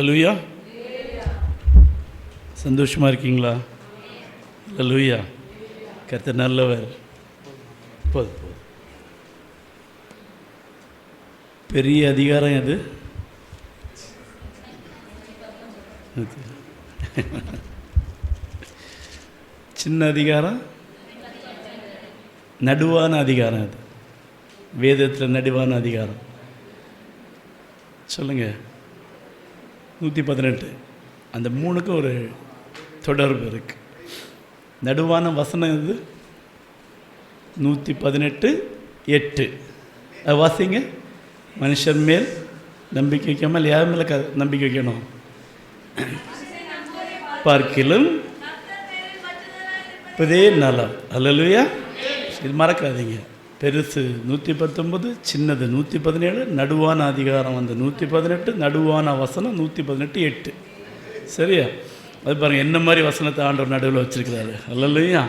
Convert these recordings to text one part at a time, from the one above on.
அல்லேலூயா. சந்தோஷமாக இருக்கீங்களா? அல்லேலூயா. கர்த்தர் நல்லவர். போதும் போதும். பெரிய அதிகாரம் எது? சின்ன அதிகாரம் நடுவான அதிகாரம். அது வேதத்தில் நடுவான அதிகாரம். சொல்லுங்கள். 118. அந்த மூணுக்கும் ஒரு தொடர்பு இருக்குது. நடுவான வசனம் இது 118:8. அது வாசிங்க. மனுஷன் மேல் நம்பிக்கை வைக்காமல் யார் மேலே நம்பிக்கை வைக்கணும்? பார்க்கிலும் இப்போதே நலம். அல்லேலூயா. இது மறக்காதீங்க. பெருசு 119, சின்னது 117, நடுவான அதிகாரம் வந்து 118, நடுவான வசனம் 118:8. சரியா? அது பாருங்கள், என்ன மாதிரி வசனத்தை ஆண்டவர் நடுவில் வச்சிருக்கிறாரு. அல்லேலூயா.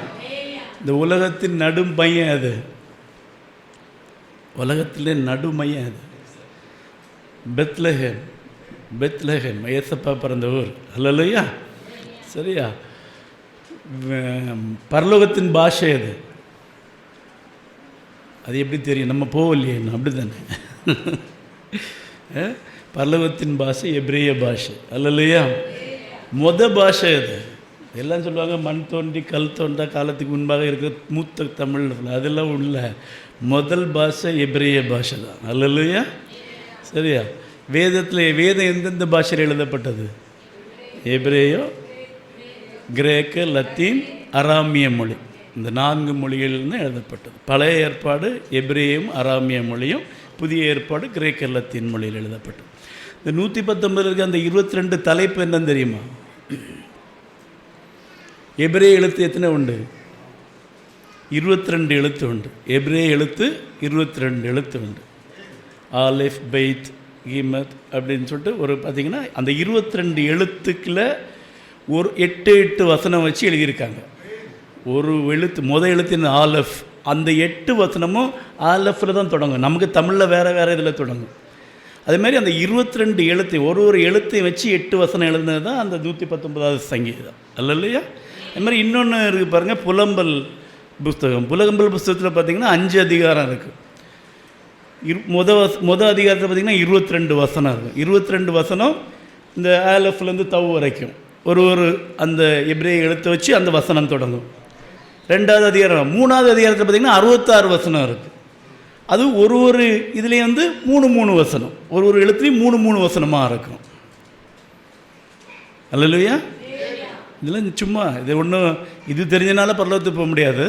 இந்த உலகத்தின் நடுமையம் அது. உலகத்திலே நடுமையம் அது பெத்லஹேம். பெத்லஹேம் ஏசப்பா பிறந்த ஊர். அல்லேலூயா. சரியா? பரலோகத்தின் பாஷை அது. அது எப்படி தெரியும்? நம்ம போகலையே, அப்படி தானே. பரலோகத்தின் பாஷை எபிரேய பாஷை. அல்லேலூயா. பாஷை அது. எல்லாம் சொல்லுவாங்க மண் தோன்றி கல் தோன்றா காலத்துக்கு முன்பாக இருக்கிற மூத்த தமிழ். அதெல்லாம் உள்ள முதல் பாஷை எபிரேய பாஷை தான். அல்லேலூயா. சரியா? வேதம் எந்தெந்த பாஷையில் எழுதப்பட்டது? எபிரேயோ, கிரேக்கு, லத்தீன், அராமிய மொழி. இந்த 4 மொழிகள்னு எழுதப்பட்டது. பழைய ஏற்பாடு எபிரேயும் அராமிய மொழியும், புதிய ஏற்பாடு கிரேக்க லத்தீன் மொழியில் எழுதப்பட்டது. இந்த 119 இருக்க அந்த 22 தலைப்பு என்னன்னு தெரியுமா? எபிரேய எழுத்து எத்தனை உண்டு? 22 எழுத்து உண்டு. எபிரேய எழுத்து 22 எழுத்து உண்டு. ஆலிஃப், பெய்த், கீமத் அப்படின்னு சொல்லிட்டு ஒரு பார்த்திங்கன்னா அந்த 22 எழுத்துக்களில் ஒரு 8 வசனம் வச்சு எழுதியிருக்காங்க. ஒரு எழுத்து எழுத்தின் ஆலஃப். அந்த 8 வசனமும் ஆலஃபில் தான் தொடங்கும். நமக்கு தமிழில் வேறு இதில் தொடங்கும். அதேமாதிரி அந்த 22 எழுத்தை ஒரு எழுத்தையும் வச்சு 8 வசனம் எழுதுனது தான் அந்த 119வது சங்கீதம். அல்லேலூயா. அதுமாதிரி இன்னொன்று இருக்குது பாருங்கள், புலம்பல் புஸ்தகம். புலம்பல் புஸ்தகத்தில் பார்த்திங்கன்னா 5 அதிகாரம் இருக்குது. மொதல் அதிகாரத்தில் பார்த்திங்கன்னா 22 வசனம் இருக்கும். 22 வசனம் இந்த ஆலஃப்லேருந்து தவ் வரைக்கும் ஒரு அந்த எபிரேய எழுத்தை வச்சு அந்த வசனம் தொடங்கும். 2வது அதிகாரம். 3வது அதிகாரத்தில் பார்த்திங்கன்னா 66 வசனம் இருக்குது. அது ஒரு இதுலேயும் வந்து 3 வசனம். ஒரு எழுத்துலேயும் 3 வசனமாக இருக்கும். அல்லேலூயா. இதெல்லாம் சும்மா இது ஒன்றும் இது தெரிஞ்சனால பரலோகத்துக்கு போக முடியாது.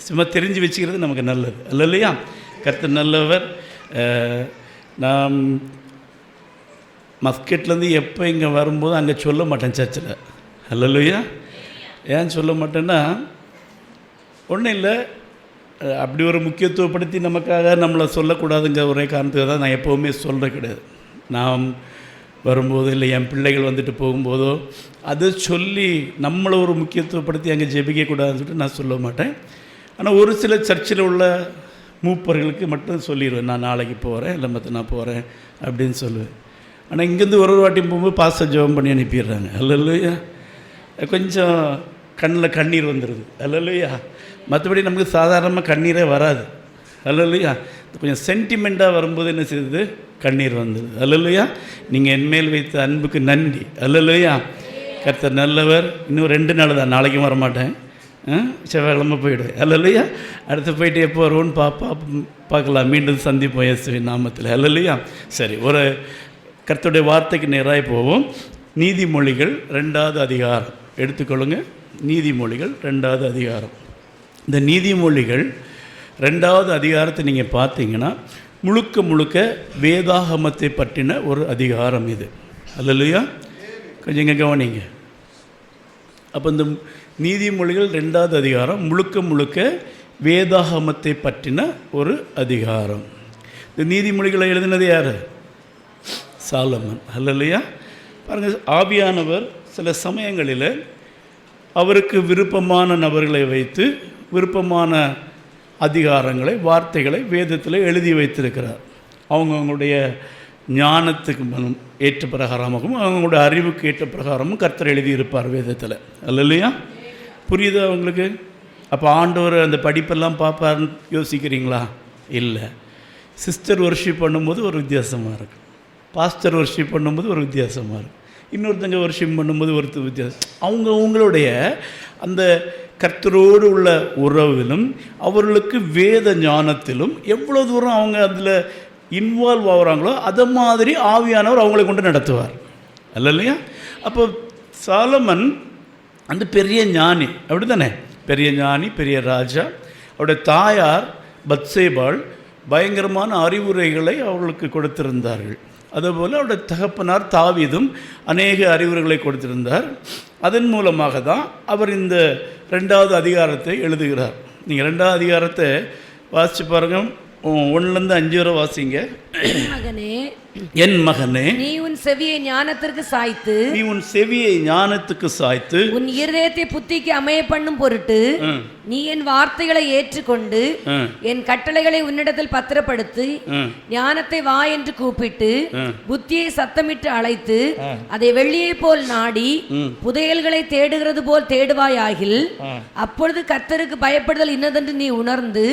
சும்மா தெரிஞ்சு வச்சுக்கிறது நமக்கு நல்லது. அல்லேலூயா. கர்த்தர் நல்லவர். நான் மஸ்கெட்லேருந்து எப்போ இங்கே வரும்போது அங்கே சொல்ல மாட்டேன் சர்ச்சில். அல்லேலூயா. ஏன் சொல்ல மாட்டேன்னா, ஒன்றும் இல்லை, அப்படி ஒரு முக்கியத்துவப்படுத்தி நமக்காக நம்மளை சொல்லக்கூடாதுங்க ஒரே காரணத்துக்கு தான் நான் எப்போவுமே சொல்கிறது கிடையாது. நான் வரும்போது இல்லை என் பிள்ளைகள் வந்துட்டு போகும்போதோ அதை சொல்லி நம்மளை ஒரு முக்கியத்துவப்படுத்தி அங்கே ஜெபிக்கக்கூடாதுன்னு சொல்லிட்டு நான் சொல்ல மாட்டேன். ஆனால் ஒரு சில சர்ச்சில் உள்ள மூப்பர்களுக்கு மட்டும் சொல்லிடுவேன், நான் நாளைக்கு போகிறேன், இல்லை மற்ற நான் போகிறேன் அப்படின்னு சொல்லுவேன். ஆனால் இங்கேருந்து ஒரு வாட்டி போகும்போது பாஸ்டர் ஜெபம் பண்ணி அனுப்பிடுறாங்க. அல்லேலூயா. கொஞ்சம் கண்ணில் கண்ணீர் வந்துடுது. அல்லேலூயா. மற்றபடி நமக்கு சாதாரணமாக கண்ணீரே வராது. அல்லேலூயா. கொஞ்சம் சென்டிமெண்ட்டாக வரும்போது என்ன செய்யுது? கண்ணீர் வந்துடுது. அல்லேலூயா. நீங்கள் என்மேல் வைத்த அன்புக்கு நன்றி. அல்லேலூயா. கர்த்தர் நல்லவர். இன்னும் 2 நாள் தான், நாளைக்கும் வரமாட்டேன், செவ்வாய்க்கிழமை போயிடுவேன். அல்லேலூயா. அடுத்து போயிட்டு எப்போ வருவோன்னு பார்க்கலாம். மீண்டும் சந்திப்போம் இயேசுவின் நாமத்தில். அல்லேலூயா. சரி, ஒரு கர்த்தருடைய வார்த்தைக்கு நேராக போவோம். நீதிமொழிகள் 2வது அதிகாரம் எடுத்துக்கொள்ளுங்கள். நீதிமொழிகள் 2வது அதிகாரம். இந்த நீதிமொழிகள் 2வது அதிகாரத்தை நீங்கள் பார்த்தீங்கன்னா முழுக்க வேதாகமத்தை பற்றின ஒரு அதிகாரம் இது. அல்லேலூயா. கொஞ்சம் இங்கே கவனிங்க. அப்போ இந்த நீதிமொழிகள் 2வது அதிகாரம் முழுக்க வேதாகமத்தை பற்றின ஒரு அதிகாரம். இந்த நீதிமொழிகளை எழுதினது யார்? சாலமன். அல்லேலூயா. பாருங்கள், ஆவியானவர் சில சமயங்களில் அவருக்கு விருப்பமான நபர்களை வைத்து விருப்பமான அதிகாரங்களை, வார்த்தைகளை வேதத்தில் எழுதி வைத்திருக்கிறார். அவங்களுடைய ஞானத்துக்கு ஏற்ற பிரகாரமாகவும் அவங்களோட அறிவுக்கு ஏற்ற பிரகாரமும் கர்த்தர் எழுதியிருப்பார் வேதத்தில். அல்லையா? புரியுதா அவங்களுக்கு? அப்போ ஆண்டவர் அந்த படிப்பெல்லாம் பார்ப்பார்னு யோசிக்கிறீங்களா? இல்லை. சிஸ்டர் வர்ஷிப் பண்ணும்போது ஒரு வித்தியாசமாக இருக்கும், பாஸ்டர் வர்ஷிப் பண்ணும்போது ஒரு வித்தியாசமாக இருக்கும், இன்னொருத்தங்க வர்ஷிப் பண்ணும்போது ஒரு வித்தியாசம். அவங்களுடைய அந்த கர்த்தரோடு உள்ள உறவிலும் அவர்களுக்கு வேத ஞானத்திலும் எவ்வளோ தூரம் அவங்க அதில் இன்வால்வ் ஆகுறாங்களோ அதை மாதிரி ஆவியானவர் அவங்களை கொண்டு நடத்துவார். இல்லையா? அப்போ சாலமன் அந்த பெரிய ஞானி, அப்படி தானே? பெரிய ஞானி, பெரிய ராஜா. அவருடைய தாயார் பத்சேபாள் பயங்கரமான அறிவுரைகளை அவர்களுக்கு கொடுத்திருந்தார்கள். அதுபோல் அவருடைய தகப்பனார் தாவீதும் அநேக அறிவுரைகளை கொடுத்திருந்தார். அதன் மூலமாக தான் அவர் இந்த 2வது அதிகாரத்தை எழுதுகிறார். நீங்கள் 2வது அதிகாரத்தை வாசித்து பாருங்கள். 1லேருந்து 5 வரை வாசிங்க. என் மகனே, நீ உன் செவியை ஞானத்திற்கு சாய்த்து உன் இருதயத்தை புத்திக்கு அமைய பண்ணும் பொருட்டு நீ என் வார்த்தைகளை ஏற்றுக்கொண்டு என் கட்டளைகளை உன்னிடத்தில் பத்திரப்படுத்தி ஞானத்தை வா என்று கூப்பிட்டு புத்தியை சத்தமிட்டு அழைத்து அதை வெள்ளியை போல் நாடி புதையல்களை தேடுகிறது போல் தேடுவாயாகில் அப்பொழுது கர்த்தருக்கு பயப்படுதல் இன்னதென்று நீ உணர்ந்து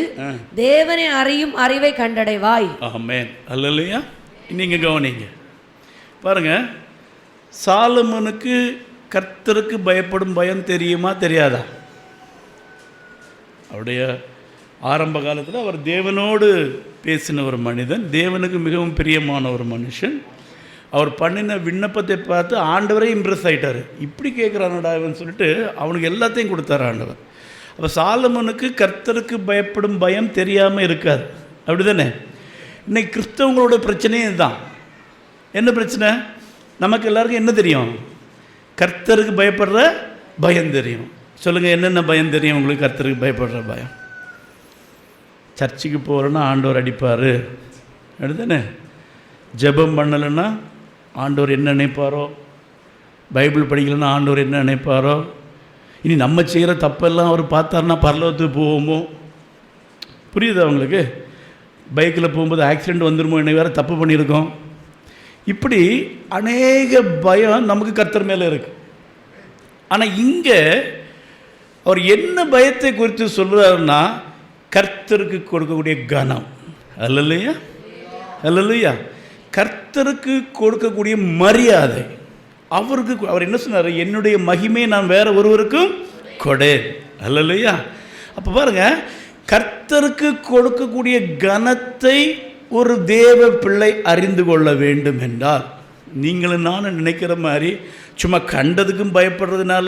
தேவனை அறியும் அறிவை கண்டடைவாய். ஆமென். அல்லேலூயா. நீங்கள் கவனிங்க பாருங்க, சாலமோனுக்கு கர்த்தருக்கு பயப்படும் பயம் தெரியுமா தெரியாதா? அவருடைய ஆரம்ப காலத்தில் அவர் தேவனோடு பேசின ஒரு மனிதன், தேவனுக்கு மிகவும் பிரியமான ஒரு மனுஷன். அவர் பண்ணின விண்ணப்பத்தை பார்த்து ஆண்டவரே இம்ப்ரெஸ் ஆகிட்டார். இப்படி கேட்குறானடா இவன் சொல்லிட்டு அவனுக்கு எல்லாத்தையும் கொடுத்தார் ஆண்டவர். அப்போ சாலமோனுக்கு கர்த்தருக்கு பயப்படும் பயம் தெரியாமல் இருக்காது, அப்படி தானே? இன்னைக்கு கிறிஸ்தவங்களோட பிரச்சனையே இதுதான். என்ன பிரச்சனை? நமக்கு எல்லாருக்கும் என்ன தெரியும்? கர்த்தருக்கு பயப்படுற பயம் தெரியும். சொல்லுங்கள், என்னென்ன பயம் தெரியும் உங்களுக்கு? கர்த்தருக்கு பயப்படுற பயம். சர்ச்சுக்கு போகிறோன்னா ஆண்டவர் அடிப்பார், அப்படிதானே? ஜெபம் பண்ணலைன்னா ஆண்டவர் என்ன நினைப்பாரோ, பைபிள் படிக்கலைன்னா ஆண்டவர் என்ன நினைப்பாரோ, இனி நம்ம செய்கிற தப்பெல்லாம் அவர் பார்த்தாருன்னா பரலோகத்துக்கு போவோமோ? புரியுது அவங்களுக்கு? பைக்கில் போகும்போது ஆக்சிடெண்ட் வந்துடுமோ, என்ன வேறு தப்பு பண்ணியிருக்கோம். இப்படி அநேக பயம் நமக்கு கர்த்தர் மேலே இருக்குது. ஆனால் இங்கே அவர் என்ன பயத்தை குறித்து சொல்கிறாருன்னா, கர்த்தருக்கு கொடுக்கக்கூடிய கனம். அல்லேலூயா, அல்லேலூயா. கர்த்தருக்கு கொடுக்கக்கூடிய மரியாதை. அவருக்கு அவர் என்ன சொன்னார்? என்னுடைய மகிமை நான் வேற ஒருவருக்கும் கொடே. அல்லேலூயா. அப்போ பாருங்கள், கர்த்தருக்கு கொடுக்கக்கூடிய கனத்தை ஒரு தேவ பிள்ளை அறிந்து கொள்ள வேண்டும் என்றால், நீங்களும் நானும் நினைக்கிற மாதிரி சும்மா கண்டதுக்கும் பயப்படுறதுனால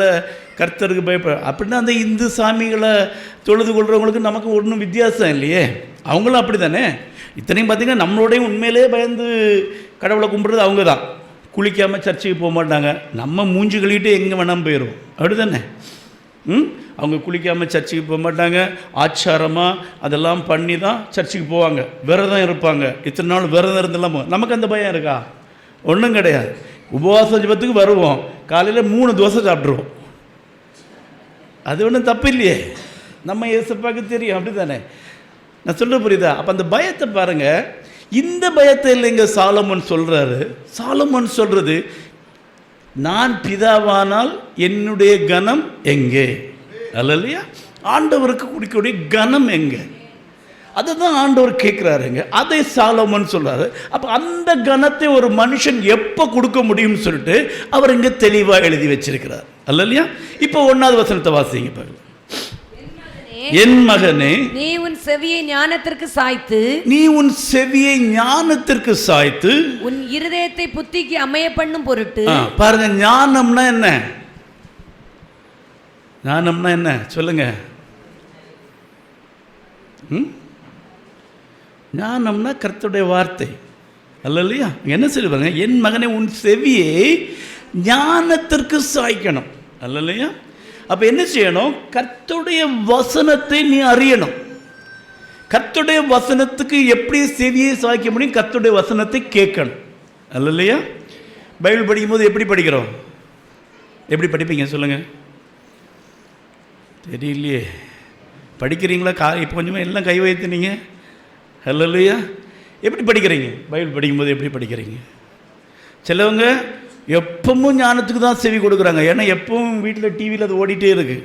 கர்த்தருக்கு அப்படின்னா அந்த இந்து சாமிகளை தொழுது கொள்கிறவங்களுக்கு நமக்கு ஒன்றும் வித்தியாசம் இல்லையே. அவங்களும் அப்படி தானே. இத்தனையும் பார்த்திங்கன்னா நம்மளோடையும் உண்மையிலே பயந்து கடவுளை கும்பிட்றது அவங்க தான். குளிக்காமல் சர்ச்சுக்கு போக மாட்டாங்க. நம்ம மூஞ்சி கழுவிட்டு எங்கே வேணாமல் போயிடுவோம், அப்படி தானே? அவங்க குளிக்காமல் சர்ச்சுக்கு போக மாட்டாங்க. ஆச்சாரமாக அதெல்லாம் பண்ணி தான் சர்ச்சுக்கு போவாங்க. விரதம் இருப்பாங்க. இத்தனை நாள் விரதம் இருந்தெல்லாம் நமக்கு அந்த பயம் இருக்கா? ஒன்றும் கிடையாது. உபவாச ஜெபத்துக்கு வருவோம், காலையில் 3 தோசை சாப்பிட்ருவோம். அது ஒன்றும் தப்பு இல்லையே, நம்ம ஏசப்பாக்கு தெரியும், அப்படி தானே? நான் சொல்ல புரியுதா? அப்போ அந்த பயத்தை பாருங்கள். இந்த பயத்தை இல்லைங்க சாலமோன் சொல்கிறாரு. சாலமோன் சொல்கிறது, நான் பிதாவானால் என்னுடைய கனம் எங்கே? அல்லையா? ஆண்டவருக்கு குடிக்கக்கூடிய கனம் எங்கே? அதை தான் ஆண்டவர் கேட்குறாருங்க. அதை சாலமோன் சொல்கிறாரு. அப்போ அந்த கனத்தை ஒரு மனுஷன் எப்போ கொடுக்க முடியும்னு சொல்லிட்டு அவர் இங்கே தெளிவாக எழுதி வச்சிருக்கிறார். அல்லையா? இப்போ 1வது வசனத்தை வாசிங்க பாருங்க. என் மகனே, நீ உன் செவியை ஞானத்திற்கு சாய்த்து உன் இருதயத்தை புத்திக்கு அமைய பண்ணும் பொருட்டு. பாருங்க, ஞானம்னா என்ன? ஞானம்னா என்ன சொல்லுங்க? ஞானம்னா கர்த்தருடைய வார்த்தை. அல்லையா? என்ன சொல்லுவாங்க? என் மகனே, உன் செவியை ஞானத்திற்கு சாய்க்கணும். அல்லையா? அப்போ என்ன செய்யணும்? கர்த்தருடைய வசனத்தை நீ அறியணும். கர்த்தருடைய வசனத்துக்கு எப்படி செவியை சாய்க்க முடியும்? கர்த்தருடைய வசனத்தை கேட்கணும். அல்லையா? பைபிள் படிக்கும்போது எப்படி படிக்கிறோம்? எப்படி படிப்பீங்க சொல்லுங்கள்? தெரியலையே. படிக்கிறீங்களா? இப்போ கொஞ்சமாக எல்லாம் கை வைத்துனீங்க. அல்லையா? எப்படி படிக்கிறீங்க? பைபிள் படிக்கும்போது எப்படி படிக்கிறீங்க? சிலவங்க எப்பவும் ஞானத்துக்கு தான் செவி கொடுக்குறாங்க. ஏன்னா எப்பவும் வீட்டில் டிவியில் அது ஓடிட்டே இருக்குது.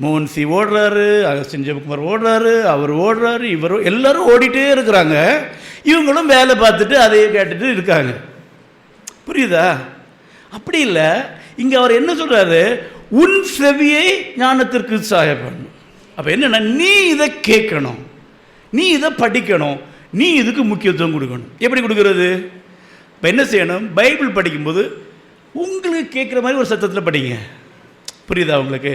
மோகன்சி ஓடுறாரு, அகஸ்டின் ஜெயக்குமார் ஓடுறாரு, அவர் ஓடுறாரு, இவர் எல்லோரும் ஓடிட்டே இருக்கிறாங்க. இவங்களும் வேலை பார்த்துட்டு அதையே கேட்டுட்டு இருக்காங்க. புரியுதா? அப்படி இல்லை. இங்கே அவர் என்ன சொல்கிறாரு? உன் செவியை ஞானத்திற்கு சாயப்படணும். அப்போ என்னென்னா, நீ இதை கேட்கணும், நீ இதை படிக்கணும், நீ இதுக்கு முக்கியத்துவம் கொடுக்கணும். எப்படி கொடுக்கறது? இப்போ என்ன செய்யணும்? பைபிள் படிக்கும்போது உங்களுக்கு கேட்குற மாதிரி ஒரு சத்தத்தில் படிங்க. புரியுதா உங்களுக்கு?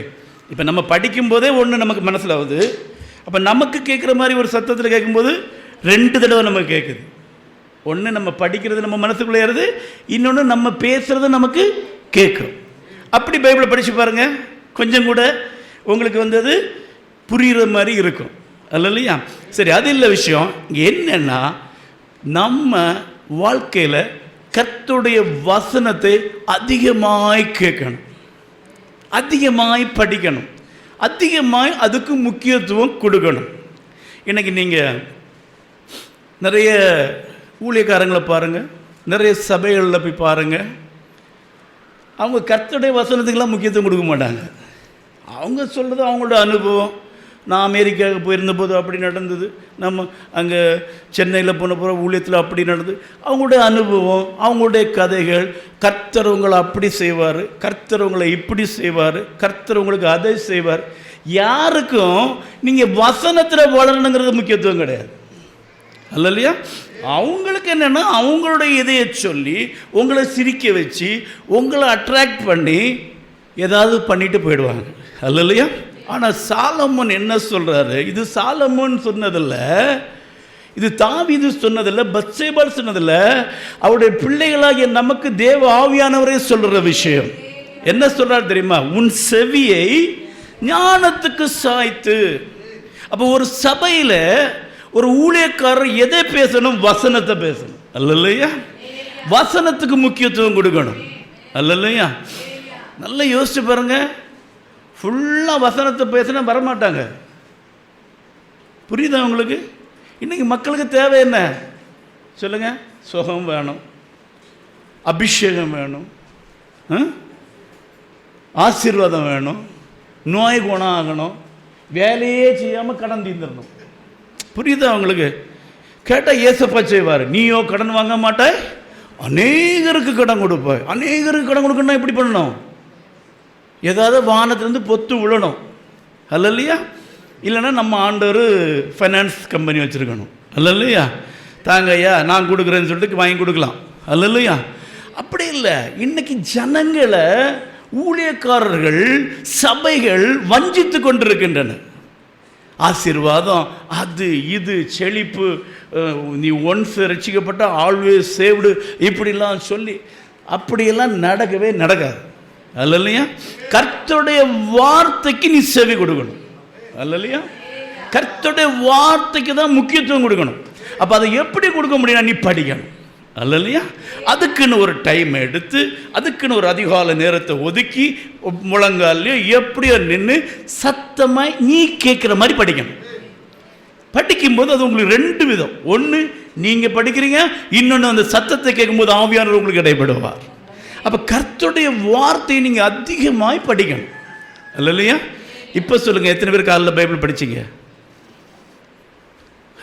இப்போ நம்ம படிக்கும்போதே ஒன்று நமக்கு மனசில் ஆகுது. அப்போ நமக்கு கேட்குற மாதிரி ஒரு சத்தத்தில் கேட்கும்போது 2 தடவை நமக்கு கேட்குது. ஒன்று நம்ம படிக்கிறது நம்ம மனசுக்குள்ளே ஏறுது, இன்னொன்று நம்ம பேசுகிறது நமக்கு கேட்கும். அப்படி பைபிளை படித்து பாருங்கள், கொஞ்சம் கூட உங்களுக்கு அது புரிகிற மாதிரி இருக்கும். அல்ல இல்லையா? சரி, அது இல்லை விஷயம். இங்கே என்னென்னா, நம்ம வாழ்க்கையில் கர்த்தருடைய வசனத்தை அதிகமாய் கேட்கணும், அதிகமாய் படிக்கணும், அதிகமாய் அதுக்கு முக்கியத்துவம் கொடுக்கணும். இன்றைக்கி நீங்கள் நிறைய ஊழியக்காரங்களை பாருங்கள், நிறைய சபைகளில் போய் பாருங்கள், அவங்க கர்த்தருடைய வசனத்துக்கெல்லாம் முக்கியத்துவம் கொடுக்க மாட்டாங்க. அவங்க சொல்கிறது அவங்களோட அனுபவம். நான் அமெரிக்காவுக்கு போயிருந்தபோது அப்படி நடந்தது, நம்ம அங்கே சென்னையில் போன போகிற ஊழியத்தில் அப்படி நடந்தது. அவங்களுடைய அனுபவம், அவங்களுடைய கதைகள். கர்த்தர் உங்களை அப்படி செய்வார், கர்த்தர் உங்களை இப்படி செய்வார், கர்த்தர் உங்களுக்கு அதை செய்வார். யாருக்கும் நீங்கள் வசனத்தில் வளரணுங்கிறது முக்கியத்துவம் கிடையாது. அல்ல இல்லையா? அவங்களுக்கு என்னென்னா, அவங்களுடைய இதையை சொல்லி உங்களை சிரிக்க வச்சு உங்களை அட்ராக்ட் பண்ணி ஏதாவது பண்ணிட்டு போயிடுவாங்க. அல்ல இல்லையா? ஆனால் சாலமோன் என்ன சொல்கிறாரு? இது சாலமோன் சொன்னதில்லை, இது தாவீது சொன்னதில்லை, பத்சேபாள் சொன்னதில்லை, அவருடைய பிள்ளைகளாகிய நமக்கு தேவ ஆவியானவரே சொல்கிற விஷயம். என்ன சொல்கிறார் தெரியுமா? உன் செவியை ஞானத்துக்கு சாய்த்து. அப்போ ஒரு சபையில் ஒரு ஊழியக்காரர் எதை பேசணும்? வசனத்தை பேசணும். அல்ல இல்லையா? வசனத்துக்கு முக்கியத்துவம் கொடுக்கணும். அல்ல இல்லையா? நல்லா யோசிச்சு பாருங்க. ஃபுல்லாக வசனத்தை பேசினா வரமாட்டாங்க. புரியுதா உங்களுக்கு? இன்றைக்கி மக்களுக்கு தேவை என்ன சொல்லுங்கள்? சுகம் வேணும், அபிஷேகம் வேணும், ஆசீர்வாதம் வேணும், நோய் குணம் ஆகணும், வேலையே செய்யாமல் கடன் தீர்ந்துடணும். புரியுதா உங்களுக்கு? கேட்டால் ஏசப்பா செய்வார். நீயோ கடன் வாங்க மாட்டாய், அநேகருக்கு கடன் கொடுப்பாய். அநேகருக்கு கடன் கொடுக்கணும்னா எப்படி பண்ணணும்? ஏதாவது வானத்திலேருந்து பொத்து விழணும். அல்ல இல்லையா? இல்லைன்னா நம்ம ஆண்டவர் ஃபைனான்ஸ் கம்பெனி வச்சுருக்கணும். அல்ல இல்லையா? தாங்க ஐயா நான் கொடுக்குறேன்னு சொல்லிட்டு வாங்கி கொடுக்கலாம். அல்ல இல்லையா? அப்படி இல்லை. இன்றைக்கி ஜனங்களை ஊழியக்காரர்கள், சபைகள் வஞ்சித்து கொண்டிருக்கின்றன. ஆசீர்வாதம், அது இது, செழிப்பு, நீ ஒன்ஸ் ரட்சிக்கப்பட்ட ஆல்வேஸ் சேவ்டு, இப்படிலாம் சொல்லி அப்படியெல்லாம் நடக்கவே நடக்காது. அல்ல இல்லையா? கர்த்தருடைய வார்த்தைக்கு நீ செவி கொடுக்கணும். அல்ல இல்லையா? கர்த்தருடைய வார்த்தைக்கு தான் முக்கியத்துவம் கொடுக்கணும். அப்போ அதை எப்படி கொடுக்க முடியும்? நீ படிக்கணும். அல்ல இல்லையா? அதுக்குன்னு ஒரு டைம் எடுத்து, அதுக்குன்னு ஒரு அதிகால நேரத்தை ஒதுக்கி, முழங்காலையோ எப்படியோ நின்று சத்தமாய் நீ கேட்குற மாதிரி படிக்கணும். படிக்கும்போது அது உங்களுக்கு 2 விதம். ஒன்று நீங்கள் படிக்கிறீங்க, இன்னொன்று அந்த சத்தத்தை கேட்கும்போது ஆவியானவர் உங்களுக்கு இடைப்படுவார். அப்போ கர்த்தருடைய வார்த்தையை நீங்கள் அதிகமாய் படிக்கணும். அல்ல இல்லையா? இப்போ சொல்லுங்கள், எத்தனை பேர் காலையில் பைபிள் படிச்சிங்க?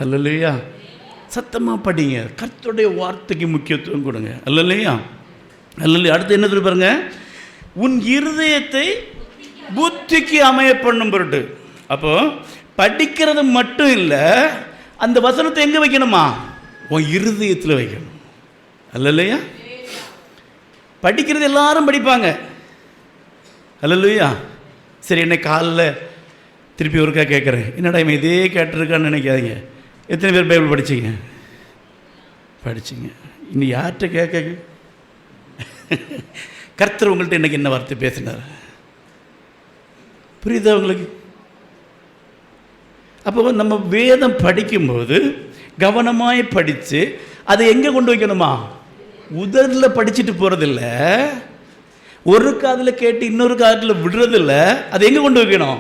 அல்ல இல்லையா? சத்தமாக படிங்க, கர்த்தருடைய வார்த்தைக்கு முக்கியத்துவம் கொடுங்க. அல்ல இல்லையா? அல்ல இல்லையா? அடுத்து என்ன சொல்லி பாருங்க, உன் இருதயத்தை புத்திக்கு அமைய பண்ணும் பொருட்டு. அப்போ படிக்கிறது மட்டும் இல்லை, அந்த வசனத்தை எங்கே வைக்கணுமா? உன் இருதயத்தில் வைக்கணும். அல்ல இல்லையா? படிக்கிறது எல்லாரும் படிப்பாங்க. அல்ல இல்லையா? சரி, என்னை காலையில் திருப்பி ஒருக்கா கேட்குறேன், என்னடா இவன் இதே கேட்டிருக்கான்னு நினைக்காதீங்க. எத்தனை பேர் பைபிள் படிச்சிங்க? படிச்சிங்க. இன்னும் யார்கிட்ட கேட்க? கர்த்தர் உங்கள்கிட்ட இன்றைக்கி என்ன வார்த்தை பேசினார்? புரியுதா உங்களுக்கு? அப்போ நம்ம வேதம் படிக்கும்போது கவனமாய் படித்து அதை எங்கே கொண்டு வைக்கணுமா? உதரில் படிச்சுட்டு போகிறதில்ல, ஒரு காதில் கேட்டு இன்னொரு காதில் விடுறதில்ல. அதை எங்கே கொண்டு வைக்கணும்?